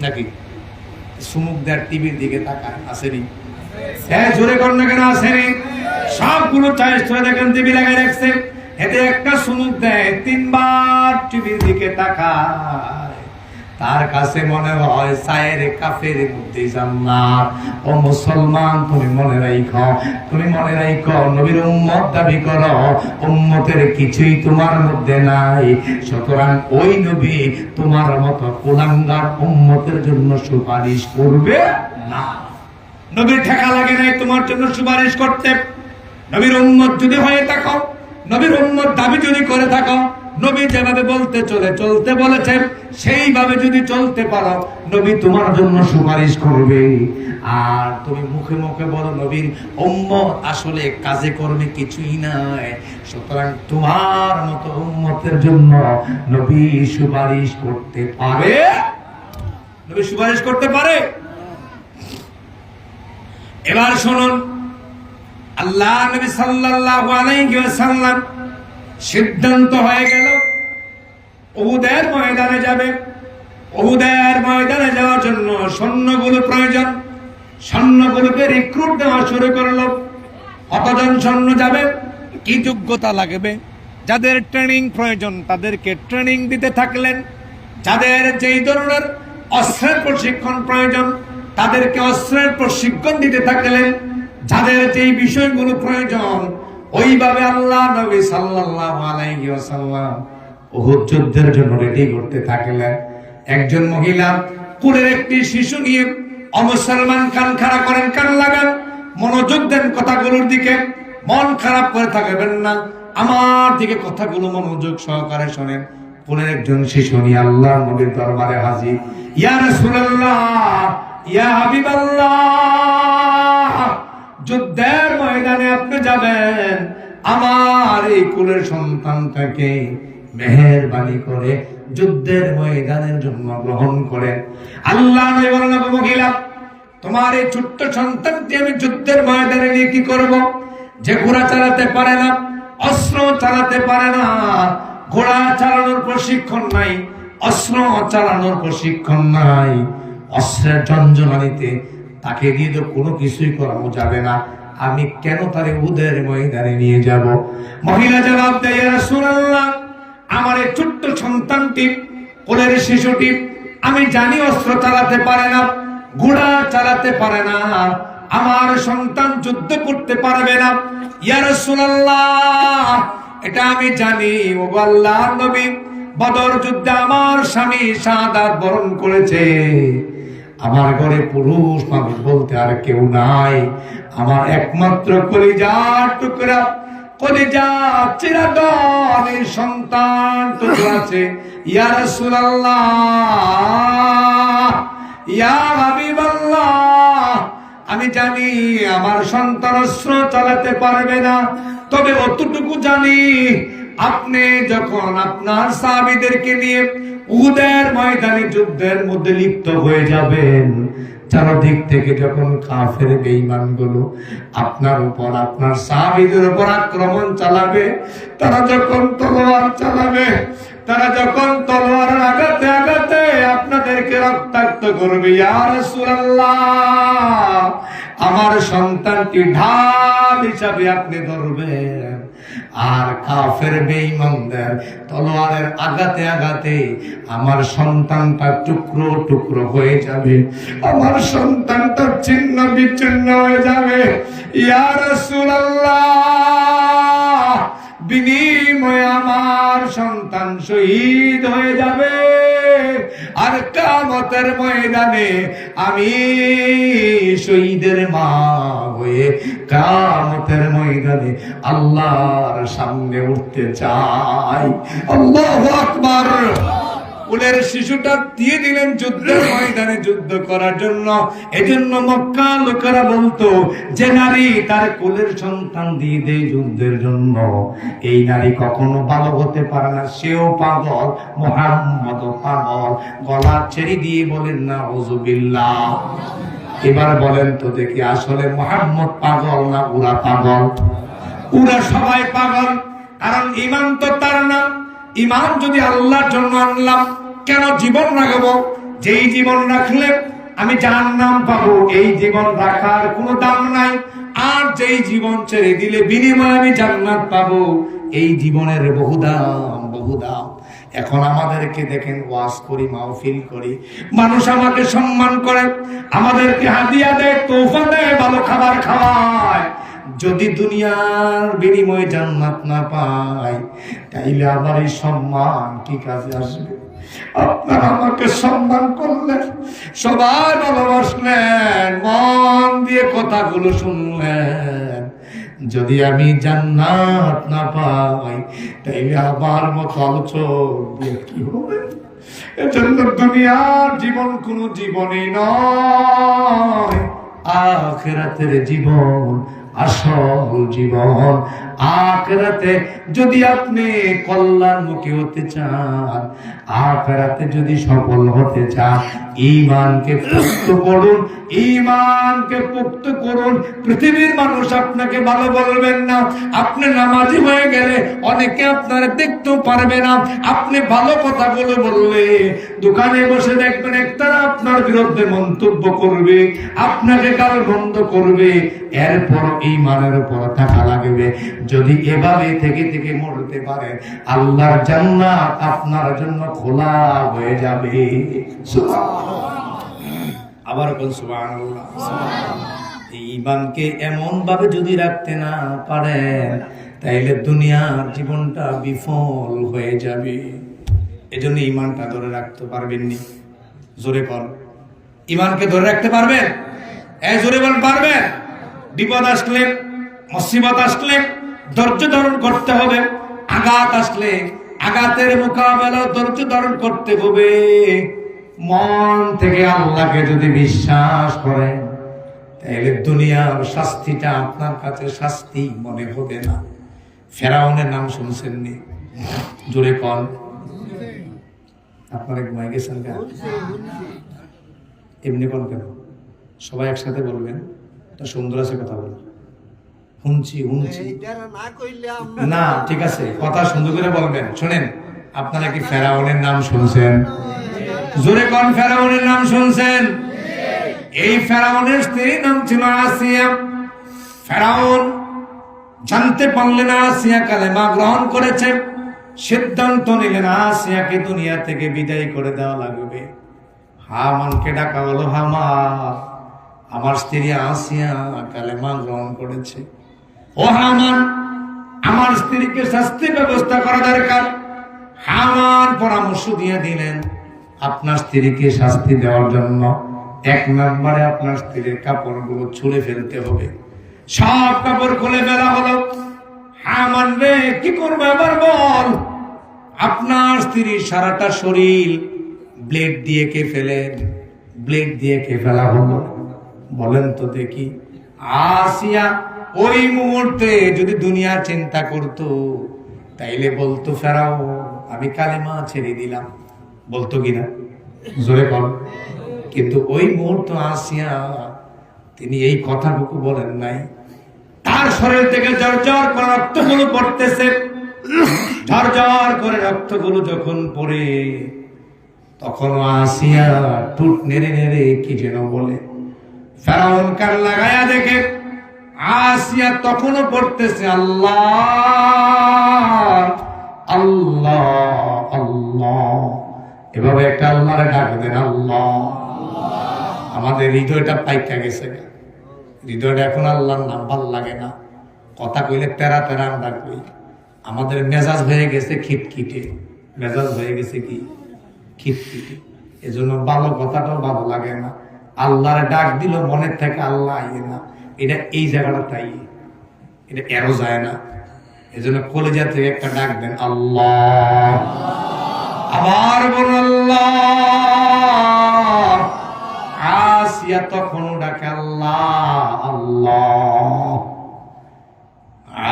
নাকি সুমুক দেয় টিভির দিকে তাকায়, আসেনি? হ্যাঁ, জোরে কর না কেন, আসেনি? সবগুলো চায়ের স্টলে দেখেন টিভি লাগাই রাখছে, এতে একটা সুমুক দেয়, 3 বার টিভির দিকে তাকায়, তার কাছে মনে হয় চায়ের কাপের মধ্যে জান্নাত। ও মুসলমান, তুমি মনে রাখো, তুমি মনে রাখো, নবীর উম্মত দাবি করো, উম্মতের কিছুই তোমার মধ্যে নাই। সুতরাং ওই নবী তোমার মতো কুলাঙ্গার উম্মতের জন্য সুপারিশ করবে না। নবীর ঠেকা লাগে নাই তোমার জন্য সুপারিশ করতে। নবীর উম্মত যদি হয়ে থাকো, নবীর উম্মত দাবি যদি করে থাকো, নবী যেভাবে বলতে চলতে বলেছেন সেইভাবে যদি চলতে পারো, নবী তোমার জন্য সুপারিশ করবে। আর তুমি মুখে মুখে বলো নবীর উম্মত, আসলে কাজে কর্মে কিছুই নাই। সুতরাং তোমার মতো উম্মতের জন্য নবী সুপারিশ করতে পারে, নবী সুপারিশ করতে পারে। এবার শুনুন, আল্লাহ নবী সাল্লাল্লাহু আলাইহি ওয়াসাল্লাম সিদ্ধান্ত হয়ে গেল উহুদের ময়দানে যাবে। উহুদের ময়দানে যাওয়ার জন্য সৈন্যগুলো প্রয়োজন। সৈন্যগুলোকে রিক্রুট দেওয়া শুরু করলো। কতজন সৈন্য যাবে, কি যোগ্যতা লাগবে, যাদের ট্রেনিং প্রয়োজন তাদেরকে ট্রেনিং দিতে থাকলেন। যাদের যেই ধরনের অস্ত্রের প্রশিক্ষণ প্রয়োজন তাদেরকে অস্ত্রের প্রশিক্ষণ দিতে থাকলেন। যাদের যেই বিষয়গুলো প্রয়োজন ওইভাবে আল্লাহ নবী সাল্লাল্লাহু আলাইহি ওয়াসাল্লাম উহুদ যুদ্ধের জন্য রেডি করতে থাকলেন। একজন মহিলা কোলের একটি শিশু নিয়ে অমুসলমান কান খাড়া করেন, কান লাগান, মনোযোগ দেন কথাগুলোর দিকে, মন খারাপ করে থাকবেন না, আমার দিকে কথাগুলো মনোযোগ সহকারে শোনেন। কোলের একজন শিশু নিয়ে আল্লাহ নবীর দরবারে হাজির। ইয়া রাসূলুল্লাহ, ইয়া হাবিবাল্লাহ, যুদ্ধের ময়দানে আপনি যাবেন, আমার এই কুলের সন্তানটাকে মেহেরবানি করে যুদ্ধের ময়দানের জন্য গ্রহণ করেন। আল্লাহ নবী বলেন, মহিলা, তোমার এই ছোট্ট সন্তানটি আমি যুদ্ধের ময়দানে নিয়ে কি করব? যে ঘোড়া চালাতে পারে না, অস্ত্র চালাতে পারে না, ঘোড়া চালানোর প্রশিক্ষণ নাই, অস্ত্র চালানোর প্রশিক্ষণ নাই, অস্ত্রের ঝঞ্ঝনানিতে তাকে দিয়ে তো কোনো কিছুই করানো যাবে না, আমি কেন তারে উহুদের ময়দানে নিয়ে যাব? মহিলা জবাব দেয়, ইয়া রাসূলুল্লাহ, আমার এই ছোট্ট সন্তানটি, কোলের শিশুটি, আমি জানি অস্ত্র চালাতে পারে না, ঘোড়া চালাতে পারে না, আমার সন্তান যুদ্ধ করতে পারবে না। ইয়া রাসূলুল্লাহ, এটা আমি জানি। ও আল্লাহর নবী, বদর যুদ্ধে আমার স্বামী শাহাদাত বরণ করেছে, আমার ঘরে পুরুষ মানুষ বলতে আর কেউ নাই, আমার একমাত্র কলিজার টুকরা, কলিজা চিরাদনের সন্তান টুকরা আছে। ইয়া রাসূলুল্লাহ, ইয়া হাবিবাল্লাহ, আমি জানি আমার সন্তান অস্ত্র চালাতে পারবে না, তবে অতটুকু জানি আপনি যখন আপনার সাহাবীদেরকে নিয়ে উহুদের ময়দানে যুদ্ধের মধ্যে লিপ্ত হয়ে যাবেন, চারদিক থেকে যখন কাফের বেঈমানগুলো আপনার উপর, আপনার সাহাবীদের উপর আক্রমণ চালাবে, তারা যখন তলোয়ার চালাবে, তারা যখন তলোয়ারের আঘাতে আঘাতে আপনাদেরকে রক্তাক্ত করবে, ইয়া রাসূলুল্লাহ আমার সন্তানটি ঢাল হিসাবে আপনি ধরবেন, আর কাফের বেঈমানদের তলোয়ারের আঘাতে আঘাতে আমার সন্তানটা টুকরো টুকরো হয়ে যাবে, আমার সন্তানটা ছিন্ন বিচ্ছিন্ন হয়ে যাবে। ইয়া রাসূলুল্লাহ বিনিময়ে আমার সন্তান শহীদ হয়ে যাবে, আর কিয়ামতের ময়দানে আমি শহীদের মা হয়ে কিয়ামতের ময়দানে আল্লাহর সামনে উঠতে চাই। আল্লাহু আকবার। কোলের শিশুটা দিয়ে দিলেন যুদ্ধের ময়দানে যুদ্ধ করার জন্য। এজন্য মক্কা লোকেরা বলতো, যে নারী তার কোলের সন্তান দিয়ে দেয় যুদ্ধের জন্য, এই নারী কখনো ভালো হতে পারে না, সেও পাগল, মুহাম্মদও পাগল। গলা ছেড়ে দিয়ে বলেন না আউযুবিল্লাহ। এবার বলেন তো দেখি, আসলে মুহাম্মদ পাগল না ওরা পাগল? ওরা সবাই পাগল, কারণ ঈমান তো তার নাম। ঈমান যদি আল্লাহর জন্য আনলাম, কেন জীবন রাখবো? যেই জীবন রাখলে আমি জাহান্নাম পাবো, এই জীবন রাখার কোনো দাম নাই। আর যেই জীবন ছেড়ে দিলে বিনিময়ে আমি জান্নাত পাবো, এই জীবনের বহু দাম, বহু দাম। এখন আমাদেরকে দেখেন, ওয়াজ করি, মাহফিল করি, মানুষ আমাকে সম্মান করে, আমাদেরকে হাদিয়া দেয়, তোহফা দেয়, ভালো খাবার খাওয়ায়। যদি দুনিয়ার বিনিময়ে জান্নাত না পাই, তাইলে আমার এই সম্মান কি কাজে আসবে? আপনারা আমাকে সম্মান করলেন, সবাই ভালোবাসলেন, মন দিয়ে কথাগুলো শুনলেন। যদি আমি জান্নাত না পাই, তাইলে আবার মতো আলোচনা কি হবে? এজন্য দুনিয়ার জীবন কোনো জীবনই নয়, আখিরাতের জীবন আসল জীবন। আখিরাতে যদি আপনি কল্যাণমুখী হতে চান, আখিরাতে যদি সফল হতে চান, ঈমানকে পুক্ত করুন, ঈমানকে পুক্ত করুন। পৃথিবীর মানুষ আপনাকে ভালো বলবেন না, আপনি নামাজি হয়ে গেলে অনেকে আপনারা দেখতেও পারবে না। আপনি ভালো কথাগুলো বললে দোকানে বসে দেখবেন একতারা আপনার বিরুদ্ধে মন্তব্য করবে, আপনাকে গাল বন্ধ করবে। এরপর ঈমানের উপর থাকা লাগবে। যদি এভাবে থেকে থেকে মরতে পারে, আল্লাহর জান্নাত আপনার জন্য খোলা হয়ে যাবে। আবার কোন সুবহানাল্লাহ। ঈমানকে এমন ভাবে যদি রাখতে না পারেন, তাইলে দুনিয়ার জীবনটা বিফল হয়ে যাবে। এজন্য ঈমানটা ধরে রাখতে পারবেননি? জোরে বল, ঈমানকে ধরে রাখতে পারবেন? এই জোরে বল, পারবেন? বিপদ আসলে, মুসিবত আসলে ধৈর্য ধারণ করতে হবে। আঘাত আসলে আঘাতের মোকাবেলা ধৈর্য ধারণ করতে হবে। মন থেকে আল্লাহকে যদি বিশ্বাস করেন, তাহলে দুনিয়ার শাস্তিটা আপনার কাছে শাস্তি মনে হবে না। ফেরাউনের নাম শুনছেননি? জোরে কন। আপনারা ঘুমাই গেছেন কেন? এমনি কোন কেন? সবাই একসাথে বলবেন, এটা সুন্দর আছে কথা বলো। শুনছি না, ঠিক আছে, কথা সুন্দর করে বলবেন। শোনেন, আপনারা কি ফেরাউনের নাম শুনছেন? জোরে কোন ফেরাউনের নাম শুনছেন? এই ফেরাউনের স্ত্রীর নাম ছিল আসিয়া। ফেরাউন জানতে পারলেন আসিয়া কালেমা গ্রহণ করেছে, সিদ্ধান্ত নিলেন আসিয়াকে দুনিয়া থেকে বিদায় করে দেওয়া লাগবে। হামানকে ডাকা হলো, হামান, আমার স্ত্রী আসিয়া কালেমা গ্রহণ করেছে, ও হামান, আমার স্ত্রীকে শাস্তি ব্যবস্থা করা দরকার। হামান পরামর্শ দিয়ে দিলেন, আপনার স্ত্রীকে শাস্তি দেওয়ার জন্য 1 নম্বরে আপনার স্ত্রীর কাপড়গুলো ছুঁড়ে ফেলতে হবে। সব কাপড় খুলে ফেলা হলো। হামান রে, কি করবো এবার বল? আপনার স্ত্রীর সারাটা শরীর ব্লেড দিয়ে কে ফেলেন, ব্লেড দিয়ে কে ফেলা হলো। বলেন তো দেখি, আসিয়া ওই মুহূর্তে যদি দুনিয়ার চিন্তা করত তাইলে বলতো ফেরাও আমি কালেমা ছেড়ে দিলাম, বলতো কিনা? জোরে বল। কিন্তু ওই মুহূর্ত আসিয়া তিনি এই কথাটুকু বলেন নাই। তার শরীর থেকে ঝরঝর করে রক্তগুলো পড়তেছে, ঝরঝর করে রক্তগুলো যখন পড়ে তখন আসিয়া টুট নেড়ে নেড়ে কি যেন বলে। ফেরাউন কান লাগায়া দেখে আসিয়া তখনও পড়তেছে আল্লাহ আল্লাহ আল্লাহ। এভাবে একটা আল্লাহরে ডাক দেন, আল্লাহ। আমাদের হৃদয়টা পাইকা গেছে, হৃদয়টা এখন আল্লাহর নাম ভাল লাগে না। কথা কইলে তেরা তেরা আমরা কই। আমাদের মেজাজ হয়ে গেছে খিটখিটে, মেজাজ হয়ে গেছে কি খিটখিটে। এজন্য ভালো কথাটাও ভালো লাগে না। আল্লাহরে ডাক দিল মনের থেকে আল্লাহ আইয়ে না, এটা এই জায়গাটা তাই, এটা এরও যায় না। এজন্য কলেজা থেকে একটা ডাক দেন আল্লাহ, আবার বল আল্লাহ। আসিয়া তখন ডাকে আল্লাহ আল্লাহ।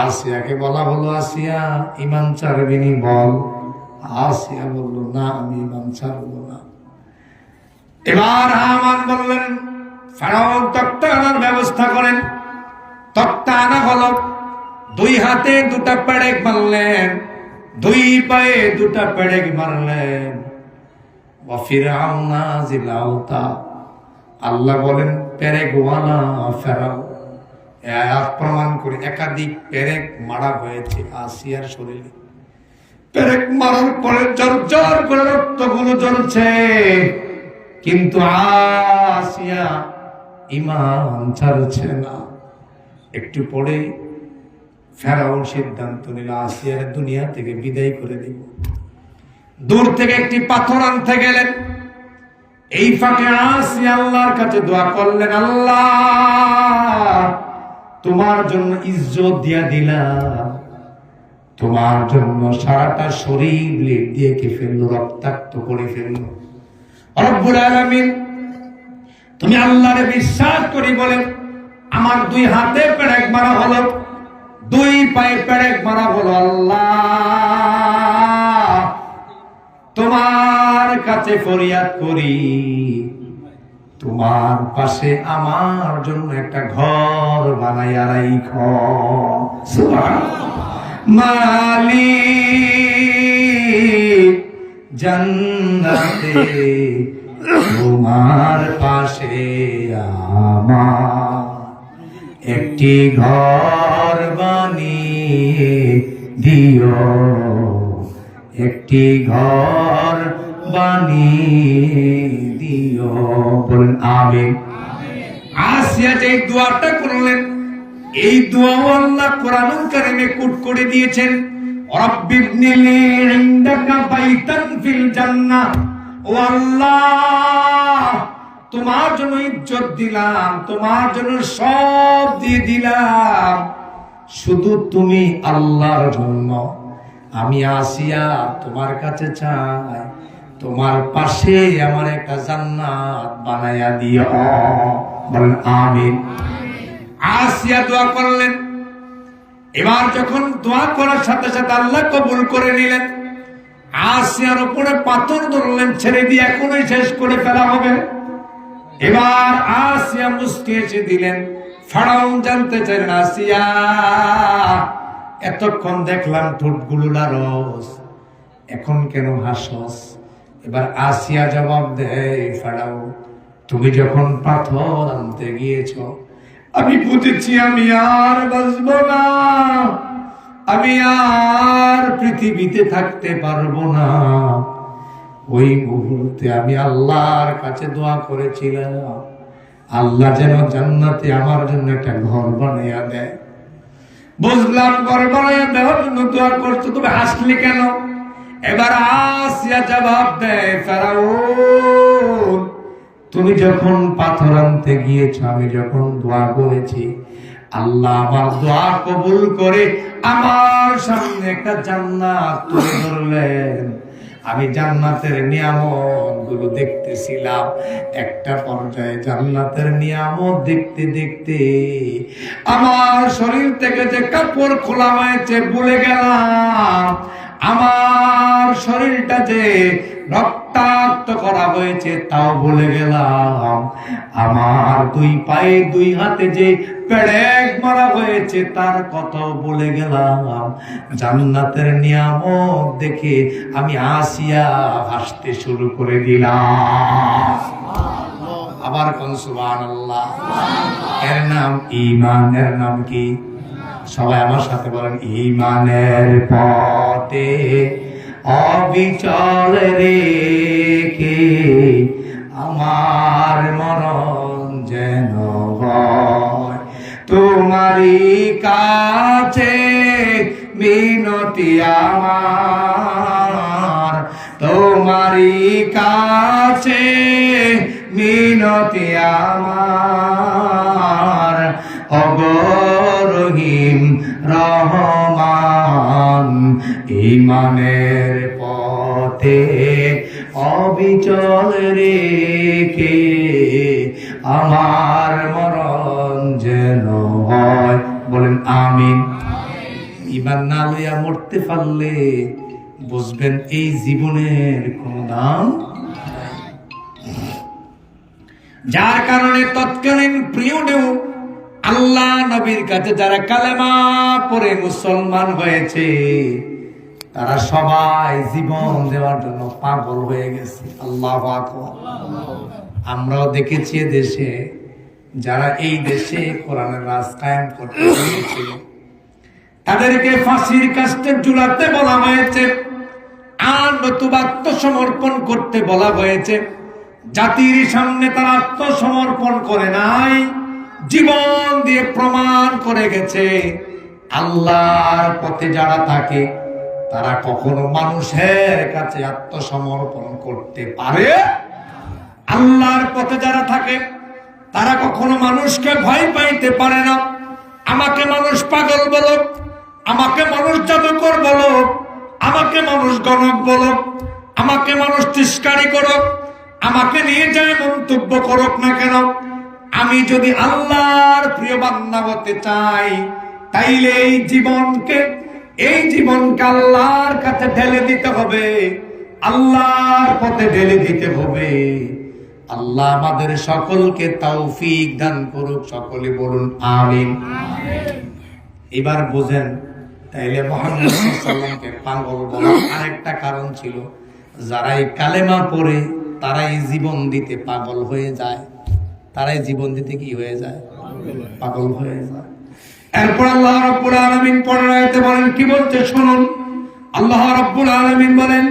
আসিয়াকে বলা হলো আসিয়া ইমান ছাড়বিনি বল। আসিয়া বলল না আমি ইমান ছাড়বো না। এবার হামান বললেন ফেরাউন তক্তা আনার ব্যবস্থা করেন। তক্তা আনা হলো, দুই হাতে দুটা পেরেক মারলেন, দুই পায়ে দুটা পেরেক মারলেন। ফিরআউনা জিলাউতা, আল্লাহ বলেন পেরেকওয়ালা ফেরাও। আয়াত প্রমাণ করে একাধিক পেরেক মারা হয়েছে আসিয়ার শরীরে। পেরেক মারার পরে ঝরঝর করে রক্তগুলো ঝরছে, কিন্তু আসিয়া ঈমান ছাড়ছে না। একটু পরে ফেরাউন সিদ্ধান্ত নিল আসিয়ার দুনিয়া থেকে বিদায় করে দিব। দূর থেকে একটি পাথর আনতে গেলেন। এই ফাঁকে আসিয়া আল্লাহর কাছে দোয়া করলেন, আল্লাহ তোমার জন্য ইজ্জত দিয়া দিলাম, তোমার জন্য সারাটা শরীর ব্লেড দিয়ে কে ফেললো, রক্তাক্ত করে ফেললো। রব্বুল আলামিন তুমি আল্লাহরে বিশ্বাস করি বলে আমার দুই হাতে পেরেক মারা হলো, দুই পায়ে পেরেক মারা হলো। আল্লাহ তোমার কাছে ফরিয়াদ করি, তোমার পাশে আমার জন্য একটা ঘর বানাইয়া রাইখো। মালিক জান্নাতে তোমার পাশে আমার একটি ঘর বানিয়ে দিও, একটি ঘর বানিয়ে দিও। বলেন আমিন। আসিয়া যে দোয়াটা করলেন, এই দোয়া আল্লাহ কোরআনুল কারীমে কোট করে দিয়েছেন। রাব্বিবনিলি ইনদাকা বাইতান ফিল জান্নাহ। ও আল্লাহ তোমার জন্য ইজ্জত দিলাম, তোমার জন্য সব দিয়ে দিলাম, শুধু তুমি আল্লাহর জন্য আমি আসিয়া তোমার কাছে চাই, তোমার পাশে আমার একটা জান্নাত বানায়া দিও। বলেন আমিন। আসিয়া দোয়া করলেন। এবার যখন দোয়া করার সাথে সাথে আল্লাহ কবুল করে নিলেন। আসিয়ার উপরে পাথর ধরলেন, ছেড়ে দিয়ে এখনই শেষ করে ফেলা হবে। এবার আসিয়া মুস্কি এসে দিলেন। ফেরাউন জানতে চাইলেন, আসিয়া এতক্ষণ দেখলাম ঠোঁটগুলো লারস, এখন কেন হাসস? এবার আসিয়া জবাব দেয়, ফেরাউন তুমি যখন পাথর আনতে গিয়েছ আমি বুঝেছি আমি আর বাঁচব না, আমি আর পৃথিবীতে থাকতে পারবো না। ওই মুহূর্তে আমি আল্লাহর কাছে দোয়া করেছিলাম, আল্লাহ যেন জান্নাতে আমার জন্য একটা ঘর বানাইয়া দেয়। বুঝলাম ঘর বানাইয়া দেওয়ার জন্য দোয়া করছো, তুমি হাসলে কেন? এবার আসিয়া জবাব দেয়, ফেরাউন তুমি যখন পাথর আনতে গিয়েছ আমি যখন দোয়া করেছি, আল্লাহ আমার দোয়া কবুল করে আমার সামনে একটা জান্নাত তুলে ধরলেন। আমি জান্নাতের নিয়ামত গুলো দেখতেছিলাম। একটা পর্যায়ে জান্নাতের নিয়ামত দেখতে দেখতে আমার শরীর থেকে যে কাপড় খোলা হয়েছে ভুলে গেলাম। আমার শরীরটা যে রক্তাক্ত করা হয়েছে তাও ভুলে গেলাম। আমার দুই পায়ে দুই হাতে যে পেড়েক মারা হয়েছে তার কথাও ভুলে গেলাম। জান্নাতের নিয়ামত দেখে আমি আসিয়া হাসতে শুরু করে দিলাম। আবার কোন সুবহানাল্লাহ। এর নাম ঈমান। এর নাম কি? সবাই আমার সাথে বলেন, ঈমানের পথে অবিচল রেখে আমার মরণ যেন হয় তোমারই কাছে মিনতি আমার, তোমারই কাছে মিনতি আমার। অগরহিম রহমান ঈমানের পথে অবিচল রেখে আমার মরণ যেন হয়। বলেন আমিন। ঈমান না লইয়া মরতে পারলে বুঝবেন এই জীবনের কোন দাম। যার কারণে তৎকালীন প্রিয়দেও আল্লাহ নবীর কাছে যারা কালেমা পড়ে মুসলমান হয়েছে তারা সবাই জীবন দেওয়ার জন্য পাগল হয়ে গেছে। আল্লাহু আকবার। আমরাও দেখেছি দেশে যারা এই দেশে কোরআনের রাজ কায়েম করতে পেরেছিল তাদেরকে ফাঁসির কাস্টে ঝুলাতে বলা হয়েছে, আর নতুবা আত্মসমর্পণ করতে বলা হয়েছে। জাতির সামনে তারা আত্মসমর্পণ করে নাই, জীবন দিয়ে প্রমাণ করে গেছে আল্লাহর পথে যারা থাকে তারা কখনো মানুষের কাছে আত্মসমর্পণ করতে পারে। আল্লাহর পথে যারা থাকে তারা কখনো মানুষকে ভয় পাইতে পারে না। আমাকে মানুষ পাগল বলো, আমাকে মানুষ জাদুকর বলো, আমাকে মানুষ গণক বলো, আমাকে মানুষ তিরস্কারি করো, আমাকে নিয়ে যায় মন্তব্য করুক না কেন, আমি যদি আল্লাহর প্রিয় বান্দা হতে চাই তাইলে এই জীবনকে আল্লাহর কাছে ঢেলে দিতে হবে, আল্লাহর পথে ঢেলে দিতে হবে। আল্লাহ আমাদের সকলকে তৌফিক দান করুক। সকলে বলুন আমিন। এবার বুঝেন তাইলে মুহাম্মদ সাল্লাল্লাহু আলাইহি ওয়াসাল্লামকে পাগল বলার আরেকটা কারণ ছিল, যারা এই কালেমা পড়ে তারাই জীবন দিতে পাগল হয়ে যায়। তারাই জীবন দিতে কি হয়ে যায়? পাগল হয়ে যায়। এরপর আল্লাহ রাব্বুল আলামিন পরের আয়াতে বলেন, কি বলতে শুনুন। আল্লাহ রাব্বুল আলামিন বলেন,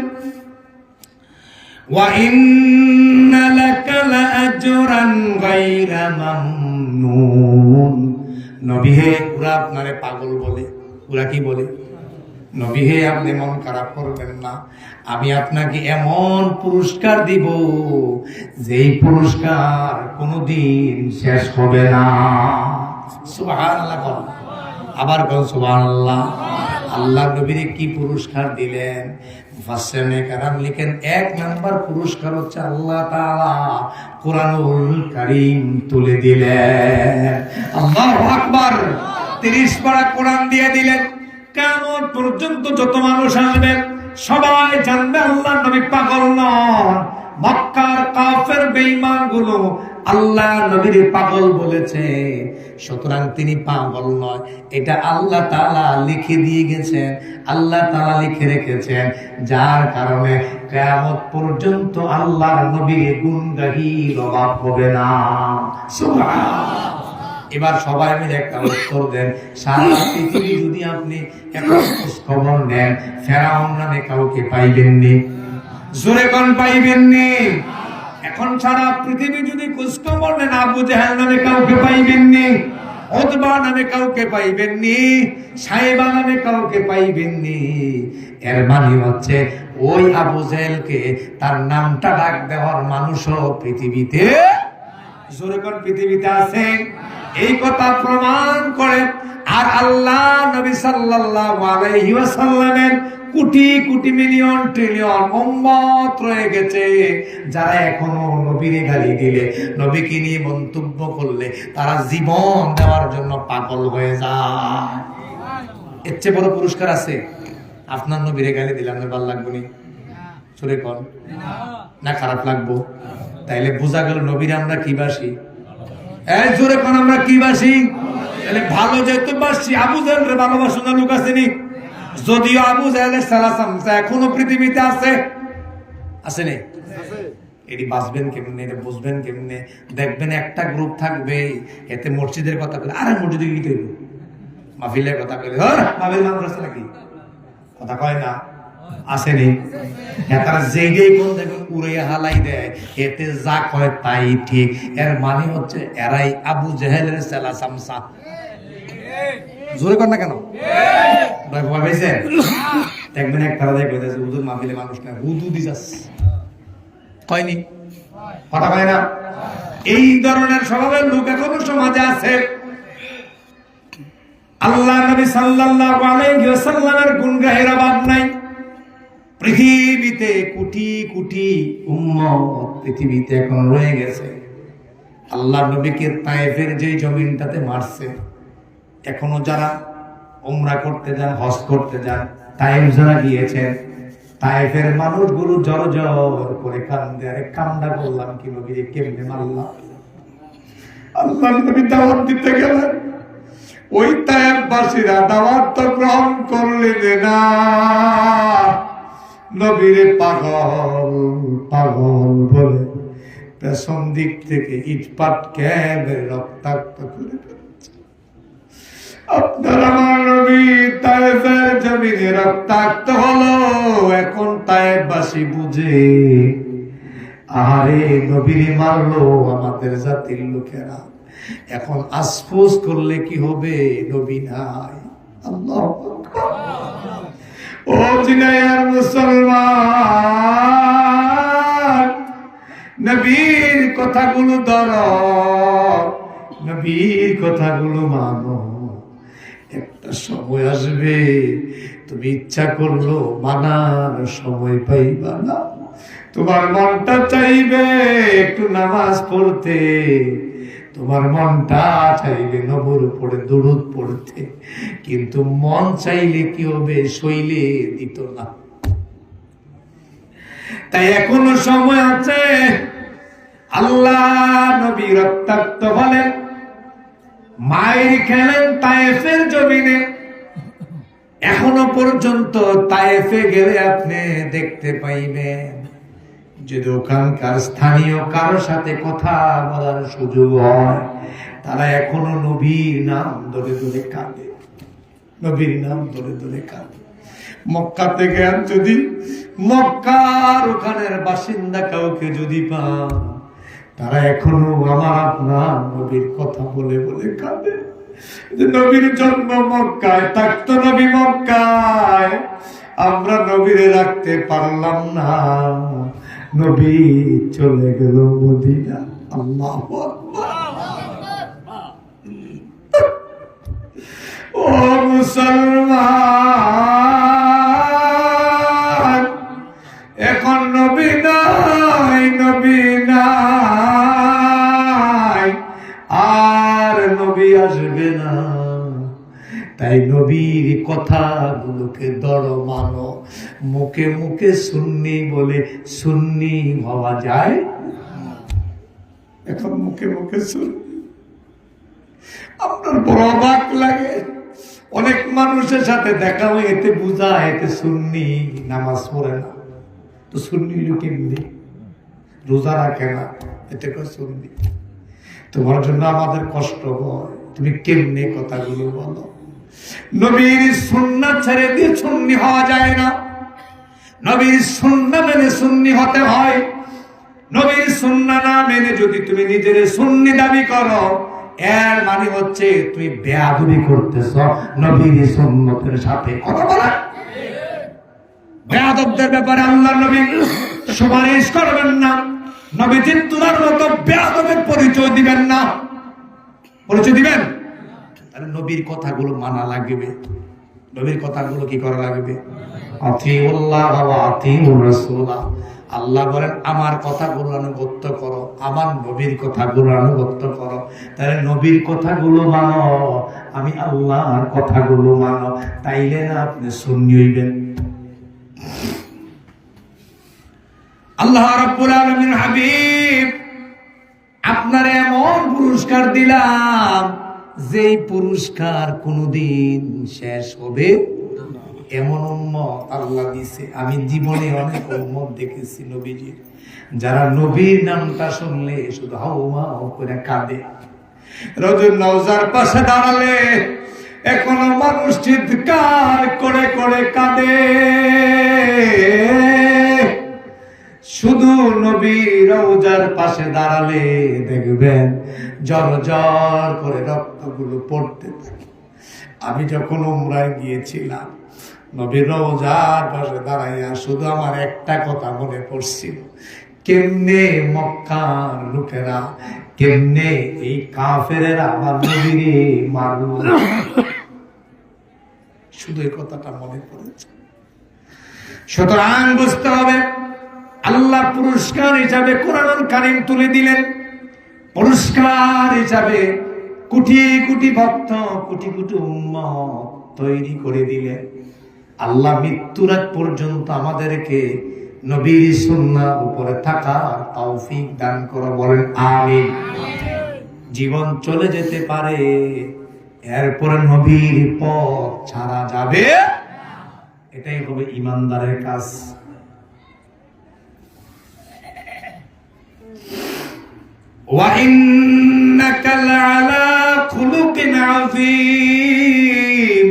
ওয়া ইন্না লাকা লাআজরান গায়রা মামনুন। নবী হে, ওরা আপনারে পাগল বলে। ওরা কি বলে? নবী হে, আপনি মন খারাপ করবেন না, আমি আপনাকে এমন পুরস্কার দিব যেই পুরস্কার কোনদিন শেষ হবে না। সুবহানাল্লাহ। আবার কোন সুবহানাল্লাহ। আল্লাহ নবীরে কি পুরস্কার দিলেন? মুফাসসিরিনে কেরাম লিখেন, এক নাম্বার পুরস্কার হচ্ছে আল্লাহ তাআলা কোরআনুল কারীম তুলে দিলেন। আল্লাহু আকবার। 30 পারা কোরআন দিয়ে দিলেন। কিয়ামত পর্যন্ত যত মানুষ আসবে সবাই জানবে আল্লাহ নবী পাগল নন। মক্কার কাফের বেঈমান গুলো আল্লাহ নবীর পাগল বলেছে, সুতরাং তিনি পাগল নয়, এটা আল্লাহ তাআলা লিখে দিয়ে গেছেন, আল্লাহ তাআলা লিখে রেখেছেন। যার কারণে কিয়ামত পর্যন্ত আল্লাহর নবীর গুণগাহির অভাব হবে না। সুবহানাল্লাহ। এবার সবাই মিলে একটা উত্তর দেন। সারা পৃথিবী যদি আপনি একটা খবর নেন, ফেরাউন নামে কাউকে পাইবেননি? জোরে কোন পাইবেননি? এখন সারা পৃথিবী যদি খোঁজখবর নেন, আবু জাহেল নামে কাউকে পাইবেননি, উতবা নামে কাউকে পাইবেননি, সাইবা নামে কাউকে পাইবেননি। এর মানে হচ্ছে ওই আবু জাহেলকে তার নামটা ডাক দেওয়ার মানুষও পৃথিবীতে, জোরে কোন পৃথিবীতে আছে? এই কথা প্রমাণ করে আর আল্লাহ নবী সাল্লাল্লাহু আলাইহি ওয়াসাল্লামের কোটি কোটি মিলিয়ন ট্রিলিয়ন উম্মত রয়ে গেছে, যারা এখনো নবীরে গালি দিলে, নবীকে নিয়ে মন্তব্য করলে তারা জীবন দেওয়ার জন্য পাগল হয়ে যায়। এর চেয়ে বড় পুরস্কার আছে? আপনার নবীরে গালি দিলে আপনার ভালো লাগবে নি? চলে কন না খারাপ লাগবো? তাইলে বোঝা গেল নবীরে আমরা কি বাসি। এই জোরে কোন আমরা কি বাসি? তাহলে ভালো যেহেতু বাসি, আবু জাহেলের ভালোবাসা না লোক আসেনি? যদিও আবু জাহেলের সালাসাম এখনো পৃথিবীতে আছে, আছে নি? এটি বাঁচবেন কেমনে, এটা বুঝবেন কেমনে? দেখবেন একটা গ্রুপ থাকবে, এতে মসজিদের কথা বলে, আরে মসজিদে কি করবো, মাহফিলের কথা বলে, মাহফিল মানুষ আছে নাকি, কথা কয় না, আসেনি? তারা যেই কোন দেখবেন উড়ে হালাই দেয়, এতে যা কয় তাই ঠিক। এর মানে হচ্ছে এরাই আবু জাহেলের সেলা সামসা। জোরে কর না কেন? দেখবেন এক তারা দেখবে হুজুর মাহফিলে মানুষ না, হুদু দিজাস কয়নি, কথা কয় না? এই ধরনের স্বভাবের লোক এখনো সমাজে আছে। আল্লাহ নবী সাল্লাল্লাহু আলাইহি ওয়াসাল্লামের গুণগাহের অভাব নাই। পৃথিবীতে কোটি কোটি উম্মত পৃথিবীতে এখন রয়ে গেছে। আল্লাহ নবীকে তায়েফের যে জমিনটাতে মারছে, এখনো যারা উমরা করতে যান, হজ করতে যান, তায়েফ যারা গিয়েছেন, তায়েফের মানুষগুলো জড় জড় করে কান্দে, আরে কান্দা করলাম কি নবীরে কেমনে মারলাম। আল্লাহ নবী দাওয়াত দিতে গেলেন, ওই তায়েফবাসীরা দাওয়াত তো গ্রহণ করলেন না, নবীরে পাগল পাগল বলে পেছন দিক থেকে ইটপাট ক্যাবে রক্তাক্ত করে ফেলছে। আপনার আমার নবী তায়েফের জমিনে রক্তাক্ত হলো, এখন তায়েফবাসী বুঝে আরে নবীরে মারলো আমাদের জাতির লোকেরা, এখন আফসোস করলে কি হবে, নবী নাই। আল্লাহু আকবার। ও জিনায়ার মুসলমান, নবীর কথাগুলো ধরো, নবীর কথাগুলো মানো। একটা সময় আসবে তুমি ইচ্ছা করলো মানার সময় পাইবা না। তোমার মনটা চাইবে একটু নামাজ পড়তে, তোমার মনটা চাইলে নবর উপরে দুরূদ পড়তে, কিন্তু মন চাইলে কি হবে, শৈলে দিত না। তাই এখনো সময় আছে। আল্লাহ নবী রক্তাক্ত হলেন, মায়ের খেলেন তায়েফের জমিনে। এখনো পর্যন্ত তায়েফে গেলে আপনি দেখতে পাইবেন যদি ওখানকার স্থানীয় কারোর সাথে কথা বলার সুযোগ হয়, তারা এখনো নবীর নাম ধরে ধরে কাঁদে, নবীর নাম ধরে ধরে কাঁদে। মক্কা থেকে যদি মক্কার ওখানের বাসিন্দা কাউকে যদি পান, তারা এখনো আমার আপনার নবীর কথা বলে বলে কাঁদে। নবীর জন্ম মক্কায়, থাকতো নবী মক্কায়, আমরা নবীরে রাখতে পারলাম না, নবী চলে গেল মদিনা। আল্লাহু আকবার। ও মুসলমান, এখন নবী নাই, নবী নাই, আর নবী আসবে না। তাই নবীর কথাগুলোকে ধরো, মানো। মুখে মুখে সুন্নি বলে সুন্নি হওয়া যায়? এখন মুখে মুখে সুন্নি, আপনার বড় অবাক লাগে। অনেক মানুষের সাথে দেখা হয়, এতে বুঝা এতে সুন্নি, নামাজ পড়ে না। তো সুন্নি কেমনি, রোজা রাখে না, এতে সুন্নি। তোমার জন্য আমাদের কষ্ট হয়, তুমি কেমনে কথাগুলো বলো। নবীর সুন্নাত ছেড়ে দিয়ে সুন্নি হওয়া যায় না, নবীর সুন্নাত মেনে সুন্নি হতে হয়। নবীর সুন্নাত না মেনে যদি তুমি নিজের সুন্নি দাবি করো, এর মানে হচ্ছে তুমি বেয়াদবি করতেছ নবীর সুন্নতের সাথে। কথা বলা বেয়াদবদের ব্যাপারে আল্লাহর নবী সুপারিশ করবেন না, নবীজির তুলার মতো বেয়াদবের পরিচয় দিবেন না। পরিচয় দিবেন? তাহলে নবীর কথাগুলো মানা লাগবে। নবীর কথাগুলো কি করা লাগবে? আতিউল্লাহ ওয়া আতিউর রাসূলা। আল্লাহ বলেন আমার কথাগুলো আনুগত্য করো, আমার নবীর কথাগুলো আনুগত্য করো। তাহলে নবীর কথাগুলো মানো, আমি আল্লাহর কথাগুলো মানো, তাইলে না আপনি সুন্নি হইবেন। আল্লাহ রাব্বুল আলামিন হাবিব আপনারে এমন পুরস্কার দিলাম, যেই পুরস্কার কোনদিন শেষ হবে এমন উম্মত আল্লাহ দিছে। আমি জীবনে অনেক উম্মত দেখেছি নবীজির, যারা নবীর নামটা শুনলে শুধু হাউমাউ করে কাঁদে। রজুল নওজার পাশে দাঁড়ালে এখনো মানুষ চিৎকার করে করে কাঁদে। শুধু নবীর রওজার পাশে দাঁড়ালে দেখবেন জ্বর জ্বর করে রক্তগুলো পড়তে থাকে। আমি যখন উমরায় গিয়েছিলাম, নবীর রওজার পাশে দাঁড়াইয়া শুধু আমার একটা কথা মনে পড়ছিল, কেমনে মক্কার লোকেরা, কেমনে এই কাফেরেরা আমার নবীরে মারল। শুধু এই কথাটা মনে পড়েছে। সুতরাং বুঝতে হবে, আল্লাহ পুরস্কার হিসাবে কোরআনুল কারীম তুলে দিলেন। পুরস্কার হিসাবে কোটি কোটি ভক্ত, কোটি কোটি উম্মত তৈরি করে দিলেন। আল্লাহ মৃত্যুর আগ পর্যন্ত আমাদেরকে নবীর সুন্নাহর উপরে থাকার তৌফিক দান করো, বলেন আমিন। জীবন চলে যেতে পারে, এরপরে নবীর পথ ছাড়া যাবে, এটাই হবে ইমানদারের কাজ। وَإِنَّكَ لَعَلَى خُلُقٍ عَظِيمٍ।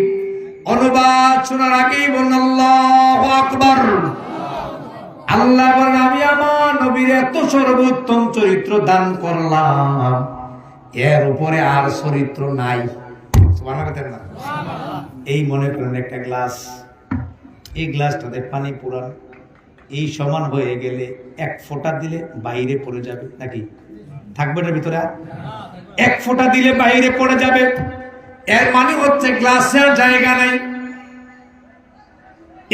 অনুবাদ শোনার আগেই বলুন আল্লাহু আকবার। আল্লাহ বলেন আমি আমার নবীর এত সর্বোত্তম চরিত্র দান করলাম, এর উপরে আর চরিত্র নাই। সুবহানাল্লাহ। এই মনে করেন একটা গ্লাস, এই গ্লাসটাতে পানি পুরান, এই সমান হয়ে গেলে এক ফোঁটা দিলে বাইরে পড়ে যাবে নাকি? থাকবে না ভিতরে? এক ফোঁটা দিলে বাইরে পড়ে যাবে। এর মানে হচ্ছে গ্লাসের জায়গা নাই।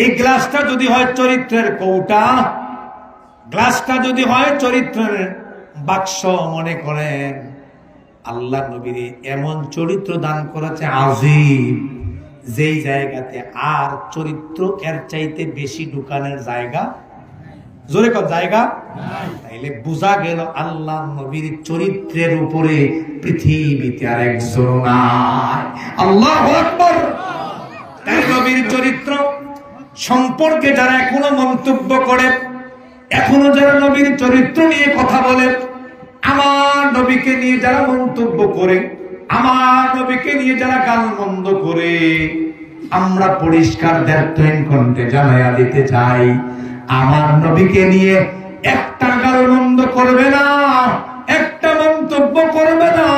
এই গ্লাসটা যদি হয় চরিত্রের কৌটা, গ্লাসটা যদি হয় চরিত্রের বাক্স, মনে করেন আল্লাহ নবীর এমন চরিত্র দান করেছে আজিম, যেই জায়গাতে আর চরিত্র এর চাইতে বেশি ঢুকানোর জায়গা, জোরে কর জায়গা নাই। তাইলে বোঝা গেল আল্লাহ নবীর চরিত্রের উপরে পৃথিবীতে আর একজন নাই। আল্লাহু আকবার। তাই নবীর চরিত্র সম্পর্কে যারা এখনো মন্তব্য করে, এখনো যারা নবীর চরিত্র নিয়ে কথা বলে, আমার নবীকে নিয়ে যারা মন্তব্য করে, আমার নবীকে নিয়ে যারা গালমন্দ করে, আমরা পরিষ্কার দ্ব্যর্থহীন কণ্ঠে জানাইয়া দিতে চাই, আমার নবীকে নিয়ে একটা গালমন্দ করবে না, একটা মন্তব্য করবে না।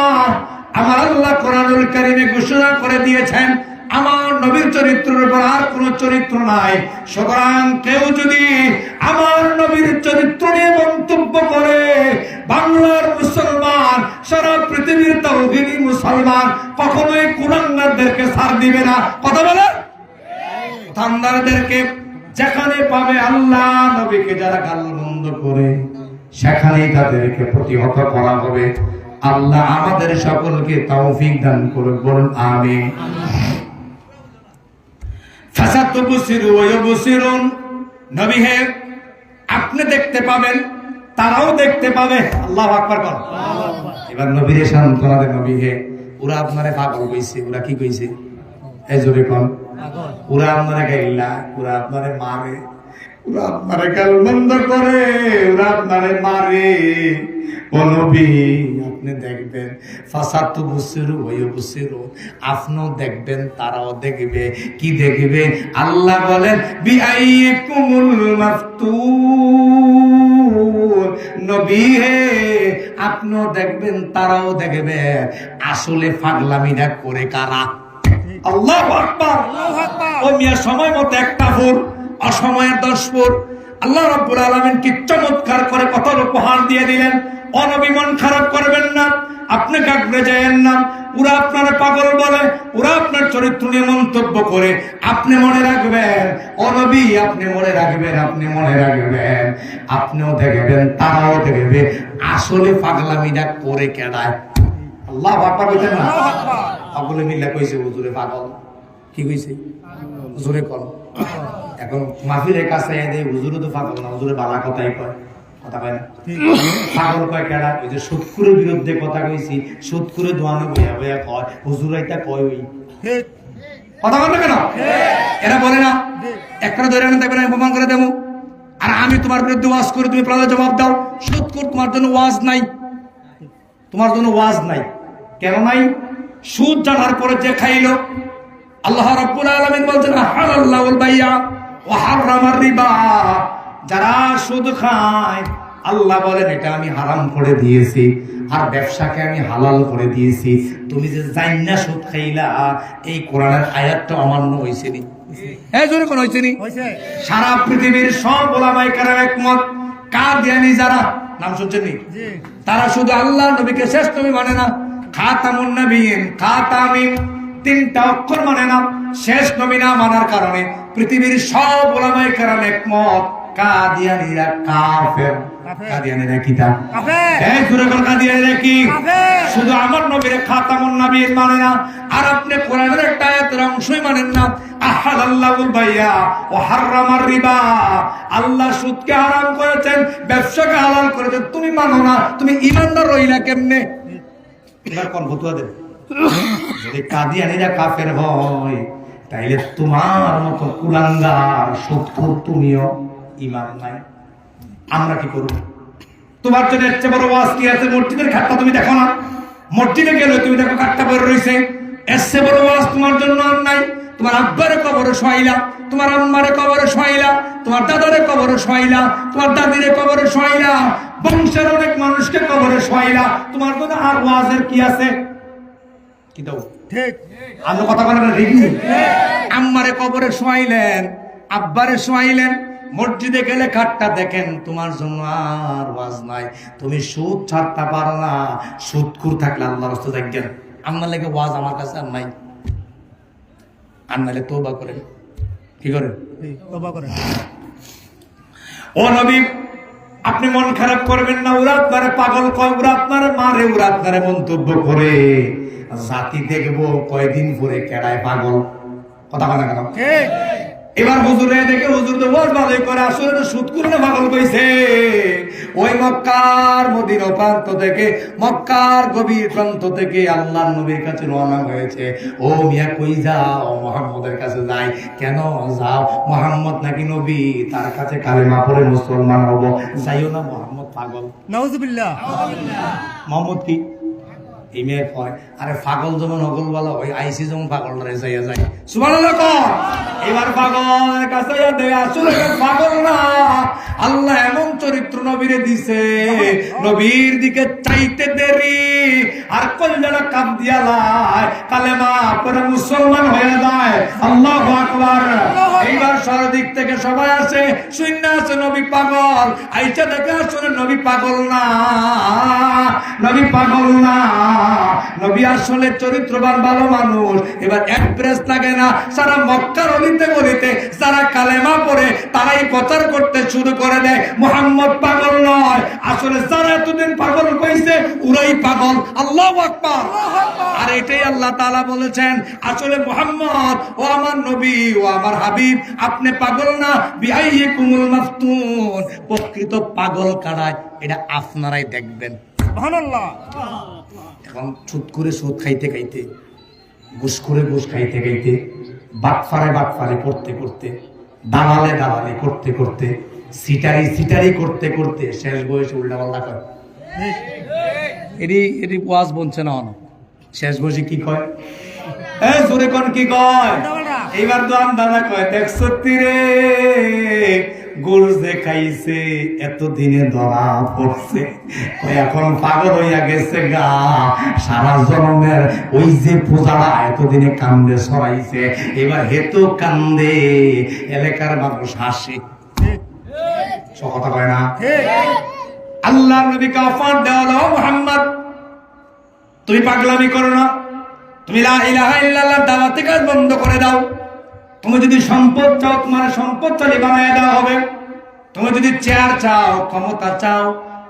আমার আল্লাহ কোরআনুল কারীমে ঘোষণা করে দিয়েছেন আমার নবীর চরিত্রের উপর আর কোন চরিত্র নাই। সুতরাং কেউ যদি আমার নবীর চরিত্র নিয়ে মন্তব্য করে, বাংলার মুসলমান, সারা পৃথিবীর তাওহীদি মুসলমান কখনোই কুলাঙ্গারদেরকে ছাড় দিবে না। কথা বলে তান্দারদেরকে যেখানে পাবে আল্লাহ নবীকে যারা গালমন্দ করে, সেখানেই তাদেরকে প্রতিহত করা হবে। আল্লাহ আমাদের সকলকে তৌফিক দান করুন, বলুন আমিন। ফাসাতুবসিরু ওয়া ইউবসিরুন। নবী হে, আপনি দেখতে পাবেন, তারাও দেখতে পাবে। আল্লাহু আকবার বল। এবার নবীর সান্ত্বনা দেন, নবী হে, ওরা আপনারে পাগল কইছে। ওরা কি কইছে? এই জোরে কোন? ওরা আপনারে গাইলা, ওরা আপনারে মারে, ওরা আপনারে গালমন্দ করে, ওরা আপনারে মারে। ও নবী, আপনি দেখবেন ফাসাতুবসিরু ওয়া ইউবসিরুন, আপনিও দেখবেন, তারাও দেখবে। কি দেখবে? আল্লাহ বলেন বিআইকুমুল মাফতুন। নবী হে, আপনিও দেখবেন, তারাও দেখবে আসলে পাগলামিটা করে কারা। আল্লাহু আকবার। ও মিয়া, সময় মতো একটা ফুর, অসময়ের 10 ফুর। আল্লাহ রাব্বুল আলামিন কি চমৎকার করে কত উপহার দিয়ে দিলেন। ও নবী, মন খারাপ করবেন না, আপনি গাগড়ে যায়েন না। ওরা আপনারা পাগল বলে, ওরা আপনার চরিত্র নিয়ে মন্তব্য করে। আপনি মনে রাখবেন ও নবী, আপনি মনে রাখবেন, আপনি মনে রাখবেন, আপনিও দেখবেন তারাও দেখবে আসলে পাগলামিটা করে কেডায়। আল্লাহ আকবার কইতেন না? পাগলে মিল্লা কইছে হুজুরে পাগল। কি কইছে? হুজুরে কোন এখন মাহফিলের কাছে এনে হুজুরে তো পাগল না, হুজুরে বালা কথাই কয়। কথা কয় না? পাগল কয় কেডা? ওই যে সুদখোরের বিরুদ্ধে কথা কইছি, সুদখোরে দোয়ানো বইয়া বইয়া কয় হুজুর এইটা কয়। ওই কথা বল না কেন? এরা বলে না একটা ধরে না দেখবেন আমি প্রমাণ করে দেবো, আর আমি তোমার বিরুদ্ধে ওয়াজ করে তুমি প্রাণে জবাব দাও। সুদখোর তোমার জন্য ওয়াজ নাই, তোমার জন্য ওয়াজ নাই। কেন নাই? সুদ জানার পরে যে খাইলো, আল্লাহ রাব্বুল আলামিন বলছেন হালাল্লাহুল বাইয়া ওয়া হারামার রিবা। যারা সুদ খায় আল্লাহ বলেন এটা আমি হারাম করে দিয়েছি, আর ব্যবসাকে আমি হালাল করে দিয়েছি। তুমি যে জাইন্না সুদ খাইলা, এই কোরআনের আয়াতটা অমান্য হইছে নি? এই জোরে কোন হইছে নি? সারা পৃথিবীর সব ওলামায়ে কেরাম একমত, কাদিয়ানী যারা নাম শুনছেন নি, তারা শুধু আল্লাহ নবীকে শেষ নবী মানে না, খাতামুন নবিয়্যিন খাতামিন তিনটা অক্ষর মানে না, শেষ নবী না মানার কারণে পৃথিবীর সব ওলামায়ে কেরাম একমত কাদিয়ানীরা কাফের। কাদিয়ানীরা কি? তা এই দুরকম কাদিয়ানীরা কি? শুধু আমার নবীর খাতামুন নবিয়্যিন মানে না, আর আপনি কোরআনের একটা আয়াতের অংশই মানেন না। আহাল্লাহুল বাইয়া ওয়া হারামার রিবা। আল্লাহ সুদকে হারাম করেছেন, ব্যবসাকে হালাল করেছেন, তুমি মানো না। তুমি ঈমানদার রইলা কেমনে? এবার কোন ফতোয়া দেন? যদি কাদিয়ানীরা কাফের হয়, তাইলে তোমার মতো কুলাঙ্গার সুদখোর তুমিও ঈমান নাই। আমরা কি করব? তোমার জন্য এর চেয়ে বড় ওয়াজ কি আছে? মসজিদের খাটটা তুমি দেখো না? মসজিদে গেলে তুমি দেখো খাটটা পড়ে রইছে। এর চেয়ে বড় ওয়াজ তোমার জন্য আর নাই। তোমার আব্বারে কবরে শোয়াইলা, তোমার আম্মারে কবরে শোয়াইলা, তোমার দাদারে কবরে শোয়াইলা, তোমার দাদিরে কবরে শোয়াইলা, বংশের অনেক মানুষকে কবরে শোয়াইলা। তোমার জন্য আর ওয়াজের কি আছে? কি দাও? ঠিক আমরা কথা বলেন না? ঠিক আম্মারে কবরে শোয়াইলেন, আব্বারে শোয়াইলেন, মসজিদে গেলে খাটটা দেখেন, তোমার জন্য আর ওয়াজ নাই। তুমি সুদ ছাড়তে পারো না। সুদখোর থাকলে আল্লাহর রাস্তায় দেখেন, আমার লাগে ওয়াজ আমার কাছে আর নাই। আর নাহলে তওবা করেন। কি করেন? তওবা করেন। ও নবী, আপনি মন খারাপ করবেন না। ওরা আপনারে পাগল কয়, ওরা আপনারে মারে, ওরা আপনারে মন্তব্য করে। জাতি দেখবো কয়দিন পরে কেডায় পাগল। কথা বলে না কেন? এবার হুজুরে দেখে হুজুর তো ওয়াজ ভালোই করে, আসলে তো সুদখোর না পাগল কইছে। ওই মক্কার মদিনা প্রান্ত থেকে, মক্কার গভীর প্রান্ত থেকে আল্লাহর নবীর কাছে রওনা হয়েছে। ও মিয়া কই যাও? মুহাম্মদের কাছে যাই। কেন যাও? মুহাম্মদ নাকি নবী, তার কাছে কালেমা পড়ে মুসলমান হব। যাইও না, মুহাম্মদ পাগল। নাউজুবিল্লাহ। মুহাম্মদ কি? এই মেয়ে কয় আরে পাগল যেমন হগল বলা, ওই আইসি যেমন পাগল যাইয়া যায়। সুবহানাল্লাহ। এবার পাগলের কাছে আসলে পাগল না, আল্লাহ এমন চরিত্র নবীরে দিছে, নবীর দিকে চাইতে দেরি আর কলজাটা কাপ দিয়া লাই, কালেমা পরে মুসলমান হয়ে যায়। আল্লাহু আকবার। এইবার সারাদিক থেকে সবাই আসে, শূন্য আছে নবী পাগল। আইসা দেখে আসলে নবী পাগল না, নবী পাগল না, নবী আসলে চরিত্রবান ভালো মানুষ। এবার এক্সপ্রেস লাগে না, সারা মক্কার অলিতে গলিতে যারা কালেমা পড়ে তারাই প্রচার করতে শুরু করে দেয় মুহাম্মদ পাগল নয়। আসলে যারা এতদিন পাগল কইছে ওরাই পাগল। আল্লাহু আকবার। আর এটাই আল্লাহ তাআলা বলেছেন, আসলে মুহাম্মদ ও আমার নবী ও আমার হাবিব, আপনি পাগল না। বিআইয়িকুমুল মাফতুন। প্রকৃত পাগল কারা এটা আপনারাই দেখবেন। সুবহানাল্লাহ। এখন সুদ করে সুদ খাইতে খাইতে, ঘুষ করে ঘুষ খাইতে খাইতে, বাটফারে করতে করতে, দালালে দালালে করতে করতে, সিটারি করতে করতে শেষ বয়সে উল্টাপাল্টা করে। এটি ওয়াজ বলছে না, শেষ বয়সে কি কয়? জোরে কোন কি কয়? এইবার তো দাদা কয়, দেখছ রে গোল যে খাইছে এতদিনে ধরা পড়ছে, এখন পাগল হইয়া গেছে গা। সারা জন্মের ওই যে পূজাটা এতদিনে কান্দে সরাইছে, এবার হেতু কান্দে, এলাকার মানুষ হাসে। কথা কয় না? আল্লাহ নবীকে অফার দেওয়া, মুহাম্মদ তুমি পাগলামি করো না, তুমি লা ইলাহা ইল্লাল্লাহ দাওয়াতি কাজ বন্ধ করে দাও। তুমি যদি সম্পদ চাও, তোমার সম্পদশালী বানায় দেওয়া হবে। তুমি যদি চেয়ার চাও, ক্ষমতা চাও,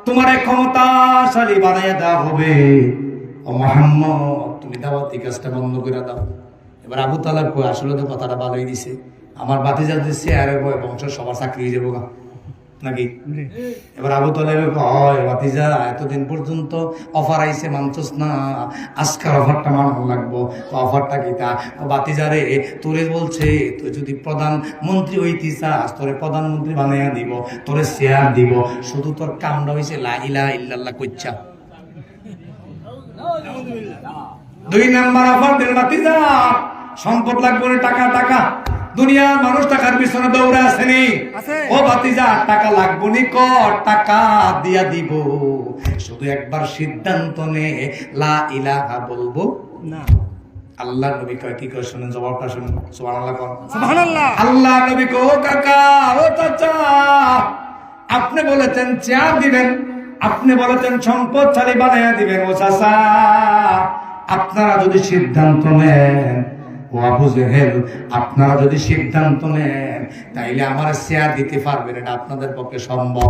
তোমার ক্ষমতাশালী বানায় দেওয়া হবে। ও মুহাম্মদ, তুমি দাওয়াতি কাজটা বন্ধ করে দাও। এবার আবু তালেব কই, আসলে তো কথাটা ভালোই দিছে, আমার ভাতিজা যে চেয়ারে বয় বংশ সবার চাকরি হয়ে যাবো নাকি? এবার আবু তালেব কয়, ভাতিজা এতদিন পর্যন্ত অফার আইছে মানছস না, আজকের অফারটা মানব লাগবো। অফারটা কি? তা ভাতিজা রে, তোরে বলছে তুই যদি প্রধানমন্ত্রী হইতে চাস, তোরে প্রধানমন্ত্রী বানাইয়া দিব, তোরে চেয়ার দিব, শুধু তোর কামটা হইছে লা ইলাহা ইল্লাল্লাহ কইছা। 2 নাম্বার অফার দিল ভাতিজা, সম্পদ লাগবে না, টাকা টাকা। দুনিয়ার মানুষ টাকার পিছনে দৌড়ে আসেনি। ও ভাতিজা, টাকা লাগবো নি, কর, টাকা দিয়া দিব, শুধু একবার সিদ্ধান্ত নে লা ইলাহা বলবো না। আল্লাহ নবী কয় কি কয় শুনেন, জবাবটা শুনুন। সুবহানাল্লাহ কোন, সুবহানাল্লাহ। আল্লাহ নবী কো, কাকা, ও চাচা, আপনি বলেছেন চেয়ার দিবেন, আপনি বলেছেন সম্পদশালী বানাইয়া দিবেন। ও চাচা, আপনারা যদি সিদ্ধান্ত নেন, ও আবু জেহেল, আপনারা যদি সিদ্ধান্ত নেন, তাইলে আমার শেয়ার দিতে পারবেন, এটা আপনাদের পক্ষে সম্ভব।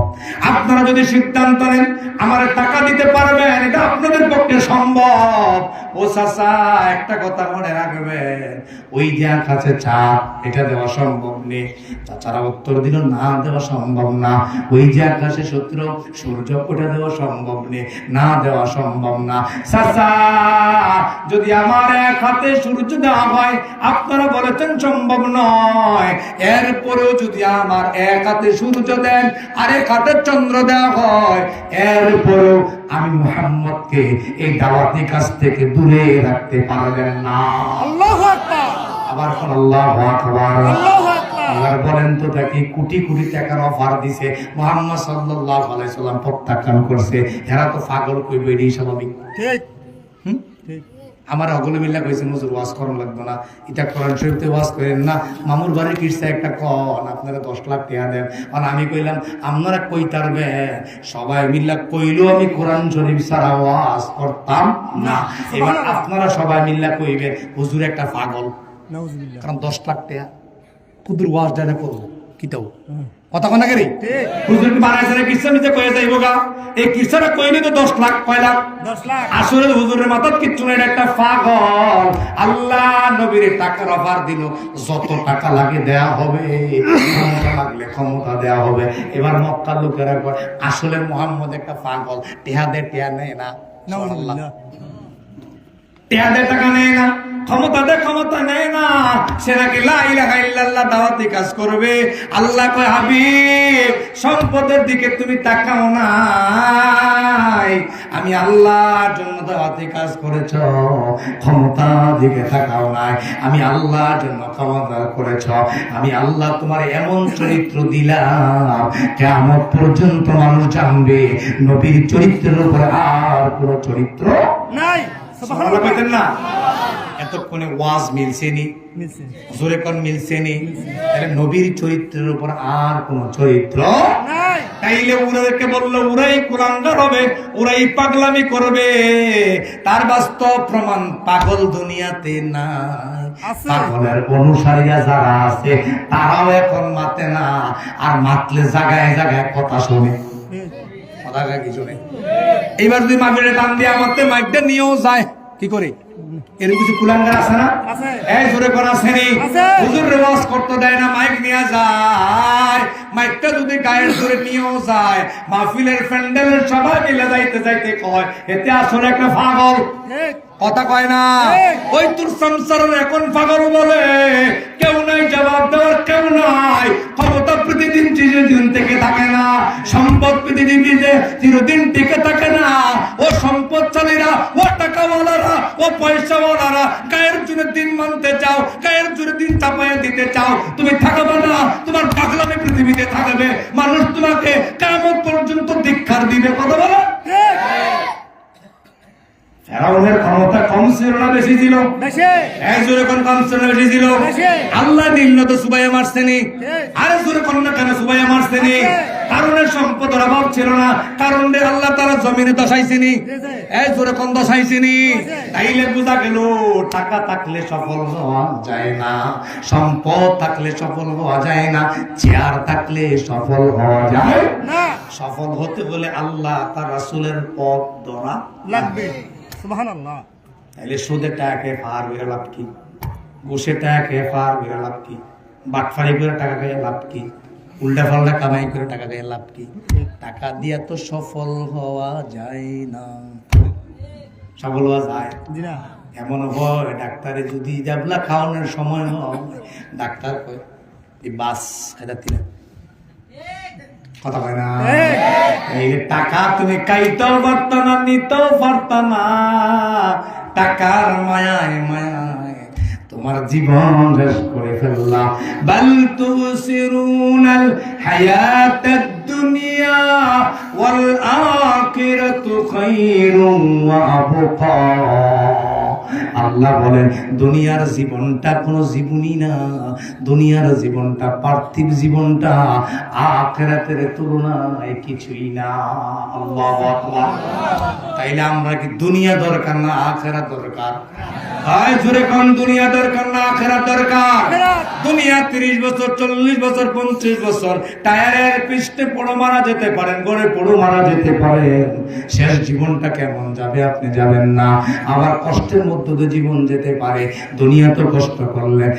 আপনারা যদি সিদ্ধান্ত নেন আমার টাকা দিতে পারবেন, এটা আপনাদের পক্ষে সম্ভব। ও চাচা, একটা কথা মনে রাখবেন, ওই যে কাছে চা, এটা দেওয়া সম্ভব নেই। চাচারা উত্তর দিল, না, দেওয়া সম্ভব না। ওই যে আকাশে সূর্য, ওটা দেওয়া সম্ভব নেই, না, দেওয়া সম্ভব না। চাচা, যদি আমার এক হাতে সূর্য দেওয়া হয়, আপনারা বলেছেন সম্ভব নয়, এরপরেও যদি আমার এক হাতে সূর্য দেন আর এক হাতে চন্দ্র দেওয়া হয়, এরপরেও আমি মুহাম্মদকে এই দাওয়াতি কাজ থেকে দূরে রাখতে পারবেন না। আল্লাহু আকবার। আবার কোন আল্লাহু আকবার, আল্লাহু আকবার। আল্লাহ বলেন তো দেখি, কোটি কোটি টাকার অফার দিছে, মুহাম্মদ সাল্লাল্লাহু আলাইহি সাল্লাম প্রত্যাখ্যান করছে। এরা তো পাগল কইবে, এটাই স্বাভাবিক। ঠিক ঠিক। আমার অগলে মিল্লা কইছে, হুজুর ওয়াজ করন লাগবে না, এটা কোরআন শরীফে ওয়াজ করেন না, মামুর বাড়ির কিসা একটা কন, আপনারা 10 লাখ টাকা দেন। আর আমি কইলাম, আপনারা কই তারবেন, সবাই মিল্লা কইলো আমি কোরআন শরীফ ছাড়া ওয়াজ করতাম না। এবার আপনারা সবাই মিল্লা কইবেন হুজুর একটা পাগল, নাউজুবিল্লাহ, কারণ 10 লাখ টাকা কুদুর ওয়াজ দেনা করব কিতাও কথা কোনা করি। হুজুর কি বানাইছে না কিসা মিছে কইয়া যাইবো গা, এই কিসাটা কইলে তো 10 লাখ, কয় লাখ? 10 লাখ। আসলে হুজুরের মাথাত কিচ্ছু নাই, একটা পাগল। আল্লাহ নবীর টাকার অফার দিল, যত টাকা লাগে দেয়া হবে, ক্ষমতা লাগলে ক্ষমতা দেয়া হবে। এবার মক্কার লোকেরা কয়, আসলে মুহাম্মদ একটা পাগল, টেহা দে, টেহা নেয় না, সুবহানাল্লাহ, টেহা দে, টাকা নেয় না, ক্ষমতা দে, ক্ষমতা নেয় না, সে নাকি লা ইলাহা ইল্লাল্লাহ দাওয়াতি কাজ করবে। আল্লাহ কয়, হাবিব, সম্পদের দিকে তুমি তাকাও নাই, আমি আল্লাহর জন্য দাওয়াতি কাজ করেছ, ক্ষমতার দিকে তাকাও নাই, আমি আল্লাহর জন্য ক্ষমতা করেছ। আমি আল্লাহ তোমার এমন চরিত্র দিলাম, কিয়ামত পর্যন্ত মানুষ জানবে নবীর চরিত্রের উপর আর কোন চরিত্র নাই। সুবহানাল্লাহ বলেন না? এতক্ষণে ওয়াজ মিলছেনি, জোরে কোন মিলছেনি? তাহলে নবীর চরিত্রের উপর আর কোন চরিত্র নাই। তাইলে ওদেরকে বললো, ওরাই কুলাঙ্গার হবে, ওরাই পাগলামি করবে। তার বাস্তব প্রমাণ পাগল দুনিয়াতে নাই। পাগলের অনুসারীরা যারা আছে তারাও এখন মাতে না, আর মাতলে জায়গায় জায়গায় কথা শোনে, কথা কি শোনে। এইবার যদি মাগরে টান দিয়ে আমাকে মাইকটা নিয়েও যায়, কি করে? এর কিছু কুলাঙ্গার আছে না? এই জোরে কোন আসেনি? হুজুর ওয়াজ করতে দেয় না, মাইক নিয়ে যায়, মাইকটা যদি গায়ের জোরে নিয়েও যায়, মাহফিলের প্যান্ডেলের সবাই মিলে যাইতে যাইতে কয়, এতে আসলে একটা পাগল, কথা কয় না? ওই তোর সংসারের এখন পাগল বলে কেউ নাই, জবাব দেওয়ার কেউ নাই। ক্ষমতা প্রতিদিন চিরদিন থেকে থাকে না, সম্পদ প্রতিদিন চিরদিন টিকে থাকে না। ও সম্পদশালীরা, ও টাকাওয়ালারা, ও পয়সাওয়ালারা গায়ের জোরে দিন মানতে চাও, গায়ের জোরে দিন চাপাইয়া দিতে চাও, তুমি থাকবে না, তোমার পাগলামি পৃথিবীতে থাকবে, মানুষ তোমাকে কিয়ামত পর্যন্ত ধিক্কার দিবে। কথা বলো। ফেরাউনের ক্ষমতা কম ছিল না বেশি ছিল? এক জোরে কোন কম ছিল না বেশি ছিল? আল্লাহ নিম্ন তো সুবাইয়া মারছেনি, আরে জোরে কোন না কেন সুবাইয়া মারছেনি? কারণের সম্পদের অভাব ছিল না, কারণ আল্লাহ তারা জমিনে দশাইছিনি, এই জোরে কোন দশাইছিনি। তাইলে বোঝা গেল টাকা থাকলে সফল হওয়া যায় না, সম্পদ থাকলে সফল হওয়া যায় না, চেয়ার থাকলে সফল হওয়া যায় না। সফল হতে হলে আল্লাহ তার রাসূলের পথ ধরা লাগবে। সুবহানাল্লাহ। তাইলে সুদে টাকা পার বের লাভ কি, ঘুষে টাকা পার বের লাভ কি, বাটফারি করে টাকা খেয়ে লাভ কি, উল্টা পাল্টা কামাই করে টাকা খেয়ে লাভ কি? টাকা দিয়া তো সফল হওয়া যায় না। সফল হওয়া যায় না। এমন হয় ডাক্তারে যদি জাবলা খাওয়ানোর সময় হয়, ডাক্তার কয় এই বাস খাইতে দিলে কথা হয় না। এই টাকা তুমি খাইতেও পারত না, নিতেও পারত না, টাকার মায়ায় মায়ায় তোমার জীবন শেষ করে ফেললা। বাল তুসিরুনাল হায়াতাদ দুনিয়া ওয়াল আখিরাতু খায়রুন ওয়া আবকা। আল্লাহ বলেন দুনিয়ার জীবনটা কোনো জীবনই না, দুনিয়ার জীবনটা পার্থিব জীবনটা আখিরাতের তুলনায় কিছুই না। আল্লাহু আকবার। তাইলে আমরা কি দুনিয়া দরকার না আখিরাত দরকার? হয় জোরে কোন দুনিয়া দরকার না আখিরাত দরকার? দুনিয়া 30 বছর 40 বছর 50 বছর টায়ারের পিছনে পড়ো মারা যেতে পারেন, গড়ে পড়ো মারা যেতে পারেন, শেষ জীবনটা কেমন যাবে আপনি যাবেন না। আবার কষ্টের মধ্যে দিয়ে জীবন যেতে পারে। দুনিয়া তো কষ্ট করলেন,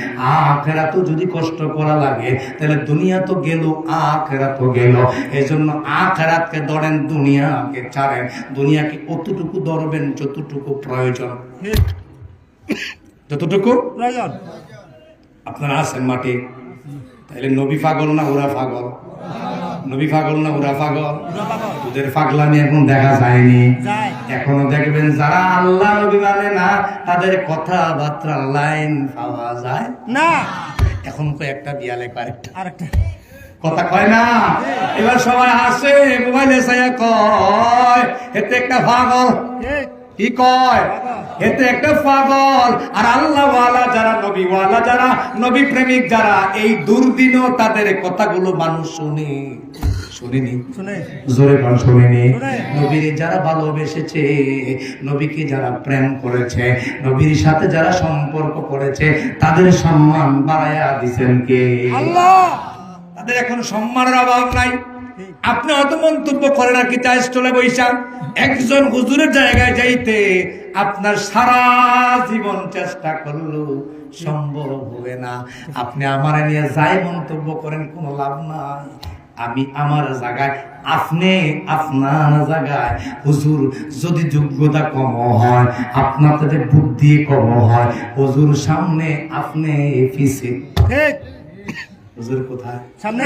আখিরাত তো যদি কষ্ট করা লাগে তাহলে দুনিয়া তো গেল, আখিরাত তো গেল। এজন্য আখিরাতকে ধরেন, দুনিয়াকে ছাড়েন। দুনিয়াকে অতটুকু ধরবেন যতটুকু প্রয়োজন, যতটুকু প্রয়োজন। আপনারা আছেন মাঠে, তাহলে নবী পাগল না ওরা পাগল? নবী পাগল না ওরা পাগল? ওদের পাগলামি এখন দেখা যায়নি। এখনো দেখবেন যারা আল্লাহ নবী মানে না, তাদের কথাবার্তা লাইন পাওয়া যায় না। এখন কয়েকটা বিয়ালে আরেকটা কথা কয় না। এবার সবাই আসে মোবাইলে চাইয়া কয় এতে একটা পাগল, কি কয় এতে একটা পাগল। আর আল্লাহওয়ালা যারা, নবীওয়ালা যারা, নবী প্রেমিক যারা, এই দুর্দিনও তাদের কথাগুলো মানুষ শুনে, শুনেনি, জোরে কোন শুনেনি। নবীর যারা ভালোবেসেছে, নবীকে যারা প্রেম করেছে, নবীর সাথে যারা সম্পর্ক করেছে, তাদের সম্মান বাড়াইয়া দিবেন কে? আল্লাহ। তাদের এখন সম্মানের অভাব নাই। আপনি অত মন্তব্য করেন আর কি চাই স্টলে বৈশা একজন হুজুরের জায়গায় যাইতে আপনার সারা জীবন চেষ্টা করলো সম্ভব হবে না। আপনি আমার নিয়ে যাই মন্তব্য করেন কোনো লাভ নাই। আমি আমার জায়গায়, আপনি আপনার জায়গায়। হুজুর যদি যোগ্যতা কম হয়, আপনাদের বুদ্ধি কম হয়, হুজুর সামনে আপনি পিছে। হুজুর কোথায়? সামনে।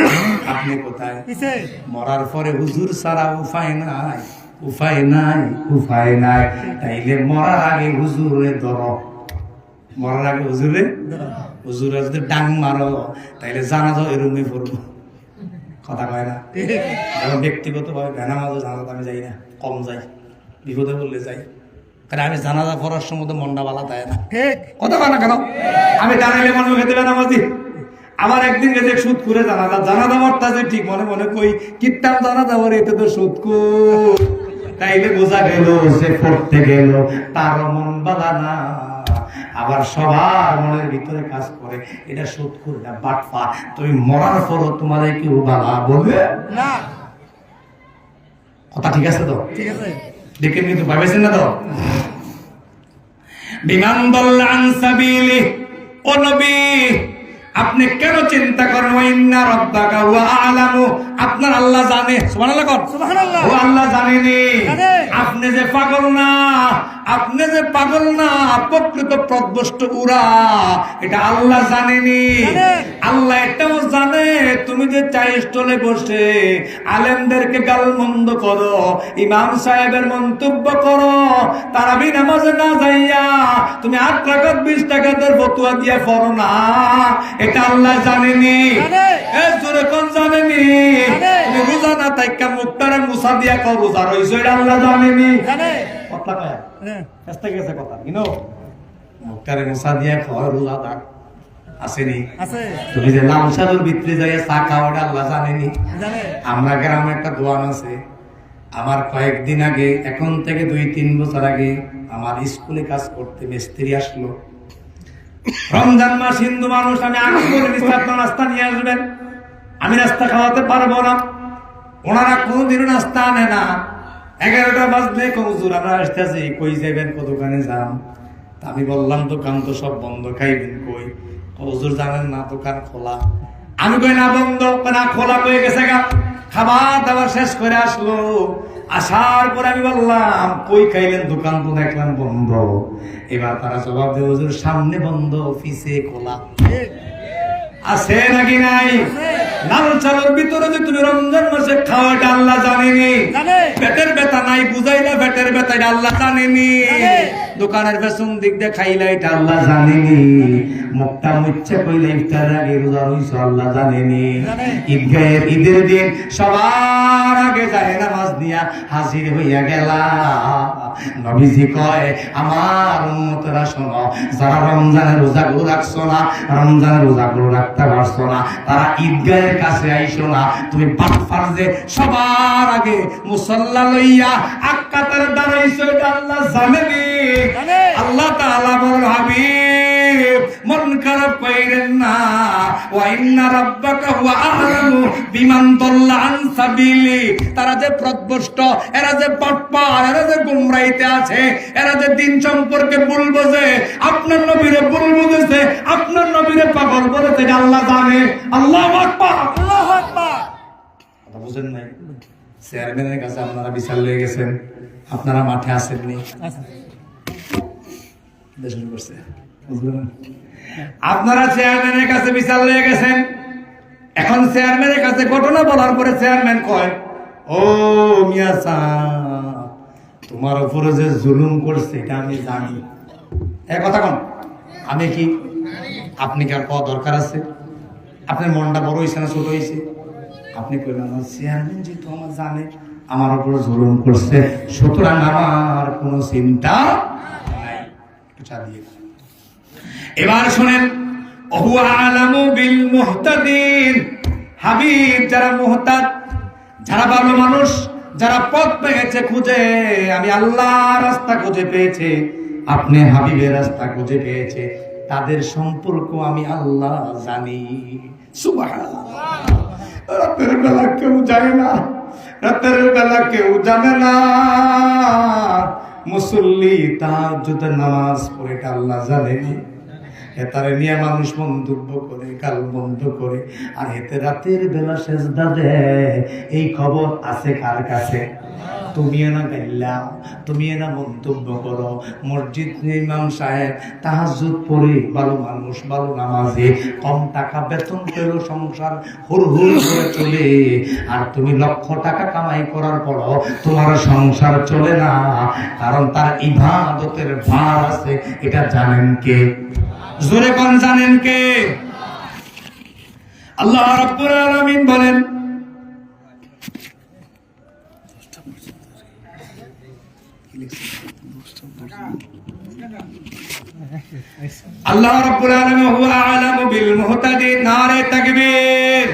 আপনি কোথায়? পিছে। মরার পরে হুজুর ছাড়া উপায় নাই, উপায় নাই, উপায় নাই। তাইলে মরার আগে হুজুরে ধরো, মরার আগে হুজুরে ধরো। হুজুরে যদি ডাং মারো তাইলে জানাজা এরুমে পড়বো। কথা কয় না? এখন ব্যক্তিগতভাবে বেনামাজও জানাজা আমি যাই না, কম যাই, বিপদে বললে যাই। কারণ আমি জানাজা পড়ার সময় তো মনটা বালা তাই না। কথা কয় না কেন? আমি জানাইলে মনে খেতে বেনামাজি। আবার একদিন গেছে সুদ করে জানাজা, জানাজা মরতাছে ঠিক মনে মনে কই কিতাব জানাজা মরে, এতে তো সুদ কর। তাইলে বোঝা গেল সে পড়তে গেল তার মন বালা না। আবার সবার মনের ভিতরে কাজ করে এটা সুদ করে না, বাটপা। তুমি মরার পরও তোমাদের কেউ বালা বলবে না। কথা ঠিক আছে তো? ঠিক আছে। দেখে কিন্তু ভাবেছেন না তো? বিমান বললাম সাবিলি, ও নবী আপনি কেন চিন্তা করেন? ওয়াইন্না রাব্বাকা ওয়া আ'লামু, আপনার আল্লাহ জানে। সুবহানাল্লাহ কর। সুবহানাল্লাহ। ও আল্লাহ জানেনি। আপনি যে পাগল না, আপনি যে পাগল না, প্রকৃত প্রদ্বষ্ট উরা, এটা আল্লাহ জানেনি। আল্লাহ এটাও জানে তুমি যে চাই স্টলে বসে আলেমদেরকে গালমন্দ করো, ইমাম সাহেবের মন্তব্য করো, তারাবি নামাজে না যাইয়া তুমি 8 রাকাত 20 টাকাদের ফতোয়া দিয়া পড়ো না, এটা আল্লাহ জানেনি। জোরে কোন জানেনি? তুমি রোজা না থাইকা মুক্তারে মুসা দিয়া কর, রোজা রইছো, এটা আল্লাহ জানেনি। কথা কয় কাছতে গেছে কথা কিনো মুক্তারে মুসা দিয়া কর রোজা থাক, আসেনি? তুমি যে লাল সালুর ভিতরে যাইয়া চা খাওয়াটা আল্লাহ জানেনি? আমরা গ্রামে একটা দোয়ান আছে। আমার কয়েকদিন আগে, এখন থেকে 2-3 বছর আগে, আমার স্কুলে কাজ করতে মিস্ত্রি আসলো। রমজান মাস, হিন্দু মানুষ, আমি আগে করে দিচ্ছি আপনার নাস্তা নিয়ে আসবেন। আমি নাস্তা খাওয়াতে পারবো না। ওনারা কোনোদিনও নাস্তা আনে না। 11টা বাজলে হুজুর আমরা আসতেছি, কই যাবেন, কত দোকানে যান? আমি বললাম দোকান তো সব বন্ধ, খাইবেন কই? হুজুর জানেন না দোকান খোলা। আমি কই না বন্ধ, না খোলা হয়ে গেছে গা। খাবার দাবার শেষ করে আসলো। আসার পরে আমি বললাম কই খাইলেন? দোকান তো দেখলাম বন্ধ। এবার তারা জবাব দেয় হুজুর সামনে বন্ধ, অফিসে খোলা। আছে নাকি নাই? লাল চালের ভিতরে যে তুমি রমজান মাসে খাওয়াটা আল্লাহ জানেনি? পেটের ব্যথা নাই বুঝাইলা, পেটের ব্যথা এটা আল্লাহ জানেনি? দোকানের পেছন দিক দিয়ে খাইলা এটা আল্লাহ জানেনি? মুখটা মুচ্ছে কইলা ইফতার আগে রোজা হইছো আল্লাহ জানেনি? ঈদের দিন সবার আগে যায় নামাজ দিয়া হাজির হইয়া গেলা। নবীজি কয় আমার উম্মতরা শোনো, যারা রমজানের রোজাগুলো রাখছো না, রমজানের রোজাগুলো রাখতে পারছো না, তারা ঈদগাহের কাছে আইসো না। তুমি বাটফার যে সবার আগে মুসাল্লা লইয়া আক্কাতার দাঁড়াইছো এটা আল্লাহ জানেনি? আল্লাহ তাআলা বলেন হাবিব মন খারাপ কইরেন না। ওয়া ইন্না রাব্বাকা হুয়া আ'লামু বিমান দাল্লা আন সাবিলি। তারা যে পথভ্রষ্ট, এরা যে বাটপার, এরা যে গুমরাইতে আছে, এরা যে দিন সম্পর্কে ভুল বোঝে, আপনার নবীরে ভুল বুঝেছে, আপনার নবীরে পাগল বলেছে, আল্লাহ জানে। আল্লাহু আকবার, আল্লাহু আকবার। কথা বুঝেন নাই? চেয়ারম্যানের কাছে আপনারা বিচার লয়ে গেছেন, আপনারা মাঠে আসেননি। দেশের করছে বুঝলেন? আপনারা চেয়ারম্যানের কাছে বিচার লয়ে গেছেন। এখন চেয়ারম্যানের কাছে ঘটনা বলার পরে চেয়ারম্যান কয়, ও মিয়া সাহেব, তোমার উপরে যে জুলুম করছে এটা আমি জানি। এক কথা কোন, আমি কি আপনি কি আর কত দরকার আছে? আপনার মনটা বড় হয়েছে না ছোট হয়েছে? আপনি কইলেন আমার চেয়ারম্যান যেহেতু আমার জানে আমার উপরে জুলুম করছে, সুতরাং আমার কোনো চিন্তা নাই। চালিয়ে এবার শোনেন, ওহু আলামু বিল মুহতাদিন। হাবিব যারা মুহতাদ, যারা ভালো মানুষ, যারা পথ পেয়েছে খুঁজে, আমি আল্লাহ রাস্তা খুঁজে পেয়েছে, আপনি হাবিবের রাস্তা খুঁজে পেয়েছে, তাদের সম্পর্ক আমি আল্লাহ জানি। সুবহানাল্লাহ। রাতের বেলা কেউ জানে না, রাতের বেলা কেউ জানে না। মুসল্লি তাহাজ্জুদের নামাজ পড়ে আল্লাহ জানেনি। এতারে নিয়ে মানুষ মন্তব্য করে, কাল বন্ধ করে, আর এতে রাতের বেলা সেজদা দেয়। এই খবর আছে কার কাছে? তুমি না গাইলা, তুমি না মন্তব্য করো। মসজিদ ইমাম সাহেব তাহাজ্জুদ পড়ে, ভালো মানুষ, ভালো নামাজে, কম টাকা বেতন পেলেও সংসার হুড়হুড় করে চলে, আর তুমি লক্ষ টাকা কামাই করার পরও তোমার সংসার চলে না, কারণ তার ইবাদতের ভার আছে। এটা জানেন কে? জোরে কোন জানেন কে? আল্লাহ রাব্বুল আলামিন বলেন, আল্লাহ রাব্বুল আলামিন হুয়া আ'লামু বিল মুহতাদিন। নারে তাকবীর,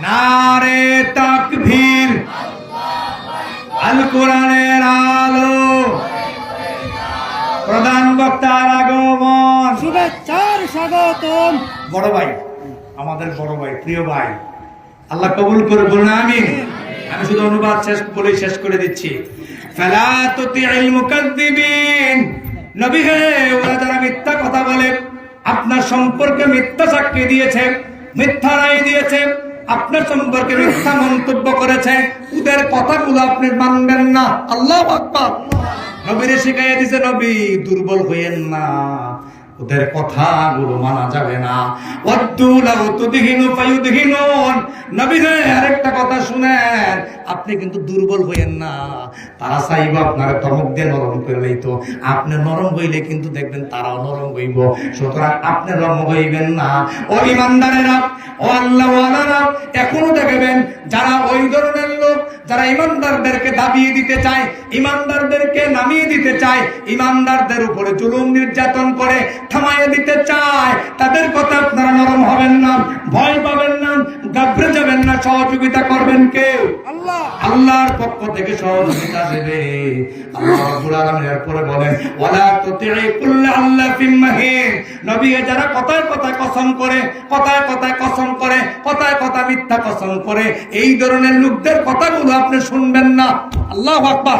নারে তাকবীর। আল কোরআনের আলো, প্রধান বক্তার আগমন, শুভেচ্ছার স্বাগতম। বড় ভাই, আমাদের বড় ভাই, প্রিয় ভাই, আল্লাহ কবুল করে বলুন আমিন। আমি শুধু অনুবাদ শেষ করে দিচ্ছি। ফালা তুতি'ল মুকাদ্দিবিন। নবী হে, ওরা যারা মিথ্যা কথা বলে, আপনার সম্পর্কে মিথ্যা সাক্ষী দিয়েছে, মিথ্যা রায় দিয়েছে, আপনার সম্পর্কে মিথ্যা মন্তব্য করেছে, ওদের কথাগুলো আপনি মানবেন না। আল্লাহু আকবার। নবীরে শিখাইয়া দিছে, নবী দুর্বল হইয়েন না, ওদের কথাগুলো মানা যাবে না। নবী হে, আরেকটা কথা শুনেন, আপনি কিন্তু দুর্বল হইয়েন না। তারা চাইব আপনার ধমক দিয়ে নরম করে লইতো, আপনি নরম হইলে কিন্তু দেখবেন তারাও নরম হইব। সুতরাং আপনি নরম হইবেন না। ও ইমানদারেরা, ও আল্লাহওয়ালারা, এখনো দেখবেন যারা ওই ধরনের লোক যারা ইমানদারদেরকে দাবিয়ে দিতে চায়, ইমানদারদেরকে নামিয়ে দিতে চায়, ইমানদারদের উপরে জুলুম নির্যাতন করে থামাইয়ে দিতে চায়, তাদের কথা আপনারা নরম হবেন না, ভয় পাবেন না, ঘাবড়ে যাবেন না। সহযোগিতা করবেন কে? আল্লাহ। আল্লাহর পক্ষ থেকে সহযোগিতা দেবে আল্লাহ রাব্বুল আলামিন। এরপরে বলেন ওয়ালা তুতি'i কুল্লা আল্লাফিন মাহিন। নবী যারা কথায় কথায় কসম করে, কথায় কথায় কসম করে, কথায় কথা মিথ্যা কসম করে, এই ধরনের লোকদের কথাগুলো আপনি শুনবেন না। আল্লাহু আকবার।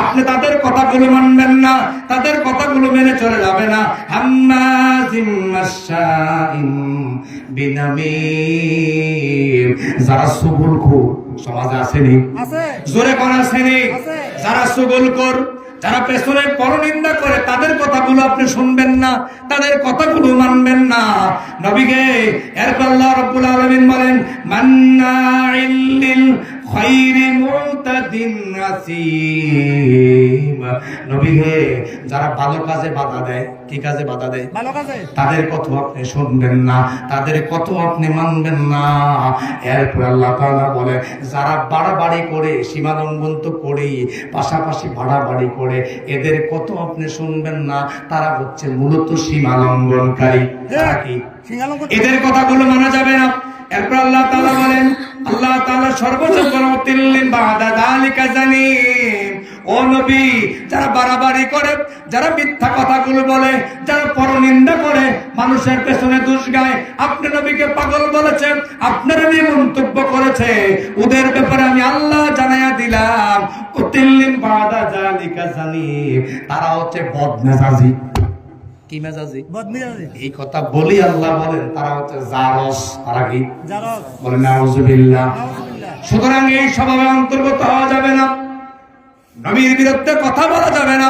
আপনি তাদের কথাগুলো মানবেন না, তাদের কথাগুলো মেনে চলে যাবে না। হাম্মাজিম মাশাইন বিনামিম। যারা সুবুলখোর সমাজে আসেনি, জোরে কোন আসেনি? যারা সুবুলখোর, যারা পেছনে পরনিন্দা করে, তাদের কথাগুলো আপনি শুনবেন না, তাদের কথাগুলো মানবেন না। নবীকে এরপর আল্লাহ রাব্বুল আলামিন বলেন মান্নাইল লিল খায়রি মুতাদিন আসিম। নবীকে যারা ভালো কাজে বাধা দেয়, কি কাজে বাধা দেয়? ভালো কাজে। তাদের কথা আপনি শুনবেন না, তাদের কথা আপনি মানবেন না। এরপর আল্লাহ তাআলা বলে যারা বাড়াবাড়ি করে, সীমালঙ্ঘন তো করেই, পাশাপাশি বাড়াবাড়ি করে, এদের কথা আপনি শুনবেন না। তারা হচ্ছে মূলত সীমালঙ্ঘনকারী। তারা কি? এদের কথাগুলো মানা যাবে না। এরপর আল্লাহ তাআলা বলেন, আল্লাহ তাআলা সর্বোচ্চ বলতিল্লিন বাদা যালিকা জানিম। ও নবী, যারা বাড়াবাড়ি করে, যারা মিথ্যা কথাগুলো বলে, যারা পরনিন্দা করে, মানুষের পেছনে দোষ গায়, আপনি নবীকে পাগল বলেছেন, আপনারা নিয়ে মন্তব্য করেছে, ওদের ব্যাপারে আমি আল্লাহ জানাইয়া দিলাম কুতিল্লিন বাদা যালিকা জানিম। তারা হচ্ছে বদমেজাজি। কি মেজাজি? বদমেজাজি। এই কথা বলি আল্লাহ বলেন তারা হচ্ছে জারস। তারা কি? জারস। বলেন নাউজুবিল্লাহ। সুতরাং এই স্বভাবে অন্তর্গত হওয়া যাবে না, নবীর বিরুদ্ধে কথা বলা যাবে না,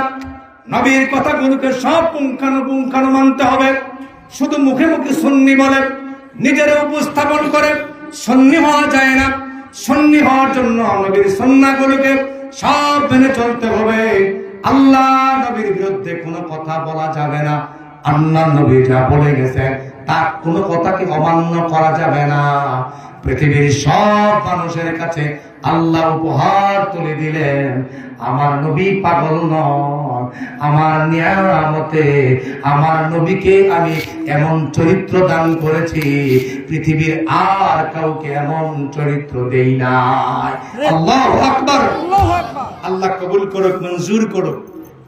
নবীর কথাগুলোকে সব পুঙ্খানুপুঙ্খানু মানতে হবে। শুধু মুখে মুখে সুন্নি বলে, নিজের উপস্থাপন করে সুন্নি হওয়া যায় না। সুন্নি হওয়ার জন্য নবীর সুন্নাহগুলোকে সব মেনে চলতে হবে। আল্লাহ নবীর বিরুদ্ধে কোনো কথা বলা যাবে না। আল্লাহ নবী যা বলে গেছেন তার কোনো কথাকে অমান্য করা যাবে না। পৃথিবীর সব মানুষের কাছে আল্লাহ উপহার তুলে দিলেন, আমার নবী পাগল নন, আমার নিয়ামতে আমার নবীকে আমি এমন চরিত্র দান করেছি, পৃথিবীর আর কাউকে এমন চরিত্র দেই নাই। আল্লাহু আকবার। আল্লাহ কবুল করুক, মঞ্জুর করুক।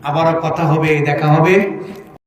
আবারও কথা হবে, দেখা হবে।